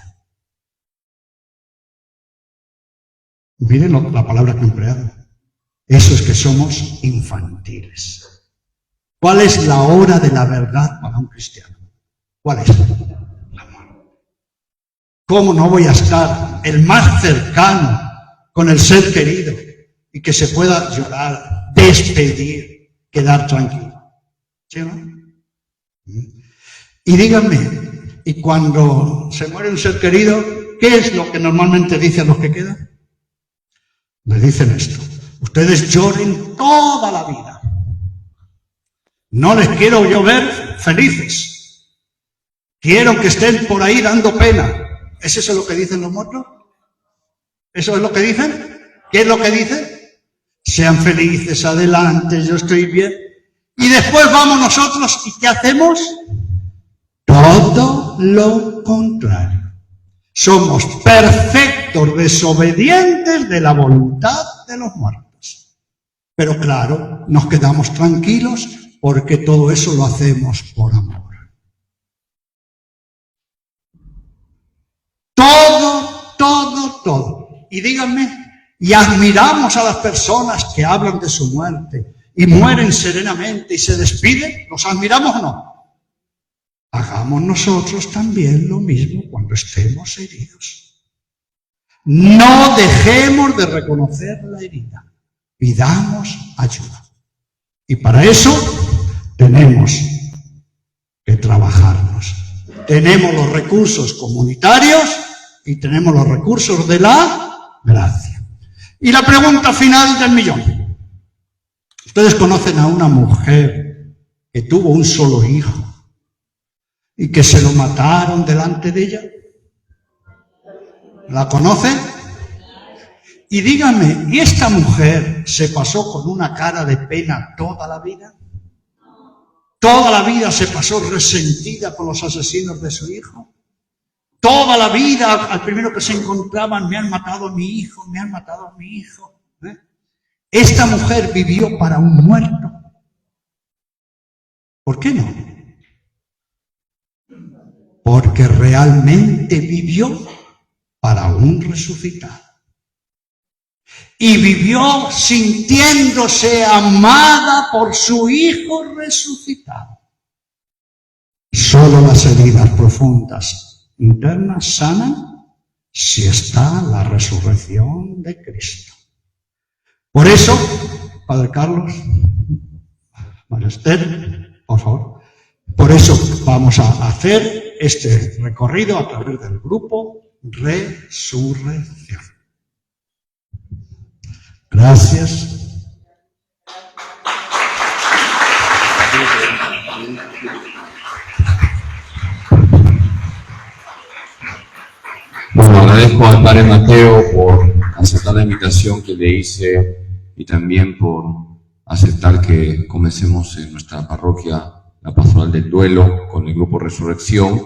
Miren la palabra que he empleado. Eso es que somos infantiles. ¿Cuál es la hora de la verdad para un cristiano? ¿Cuál es? La muerte. ¿Cómo no voy a estar el más cercano con el ser querido y que se pueda llorar, despedir, quedar tranquilo? ¿Sí o no? Y díganme, ¿y cuando se muere un ser querido, qué es lo que normalmente dicen los que quedan? Le dicen esto: ustedes lloren toda la vida. No les quiero yo ver felices. Quiero que estén por ahí dando pena. ¿Es eso lo que dicen los muertos? ¿Eso es lo que dicen? ¿Qué es lo que dicen? Sean felices, adelante, yo estoy bien. Y después vamos nosotros, ¿y qué hacemos? Todo lo contrario. Somos perfectos desobedientes de la voluntad de los muertos. Pero claro, nos quedamos tranquilos porque todo eso lo hacemos por amor. Todo. Y díganme, y admiramos a las personas que hablan de su muerte y mueren serenamente y se despiden. ¿Los admiramos o no? Hagamos nosotros también lo mismo cuando estemos heridos. No dejemos de reconocer la herida. Pidamos ayuda. Y para eso tenemos que trabajarnos. Tenemos los recursos comunitarios y tenemos los recursos de la gracia. Y la pregunta final del millón. Ustedes conocen a una mujer que tuvo un solo hijo y que se lo mataron delante de ella. ¿La conocen? Y díganme, ¿y esta mujer se pasó con una cara de pena toda la vida? ¿Toda la vida se pasó resentida con los asesinos de su hijo? Toda la vida, al primero que se encontraban, me han matado a mi hijo, me han matado a mi hijo. Esta mujer vivió para un muerto. ¿Por qué no? Porque realmente vivió para un resucitado. Y vivió sintiéndose amada por su hijo resucitado. Solo las heridas profundas internas sanan si está la resurrección de Cristo. Por eso, Padre Carlos, María Esther, por favor, por eso vamos a hacer este recorrido a través del grupo Resurrección. Gracias. Bueno, agradezco al Padre Mateo por aceptar la invitación que le hice y también por aceptar que comencemos en nuestra parroquia la pastoral del duelo con el grupo Resurrección.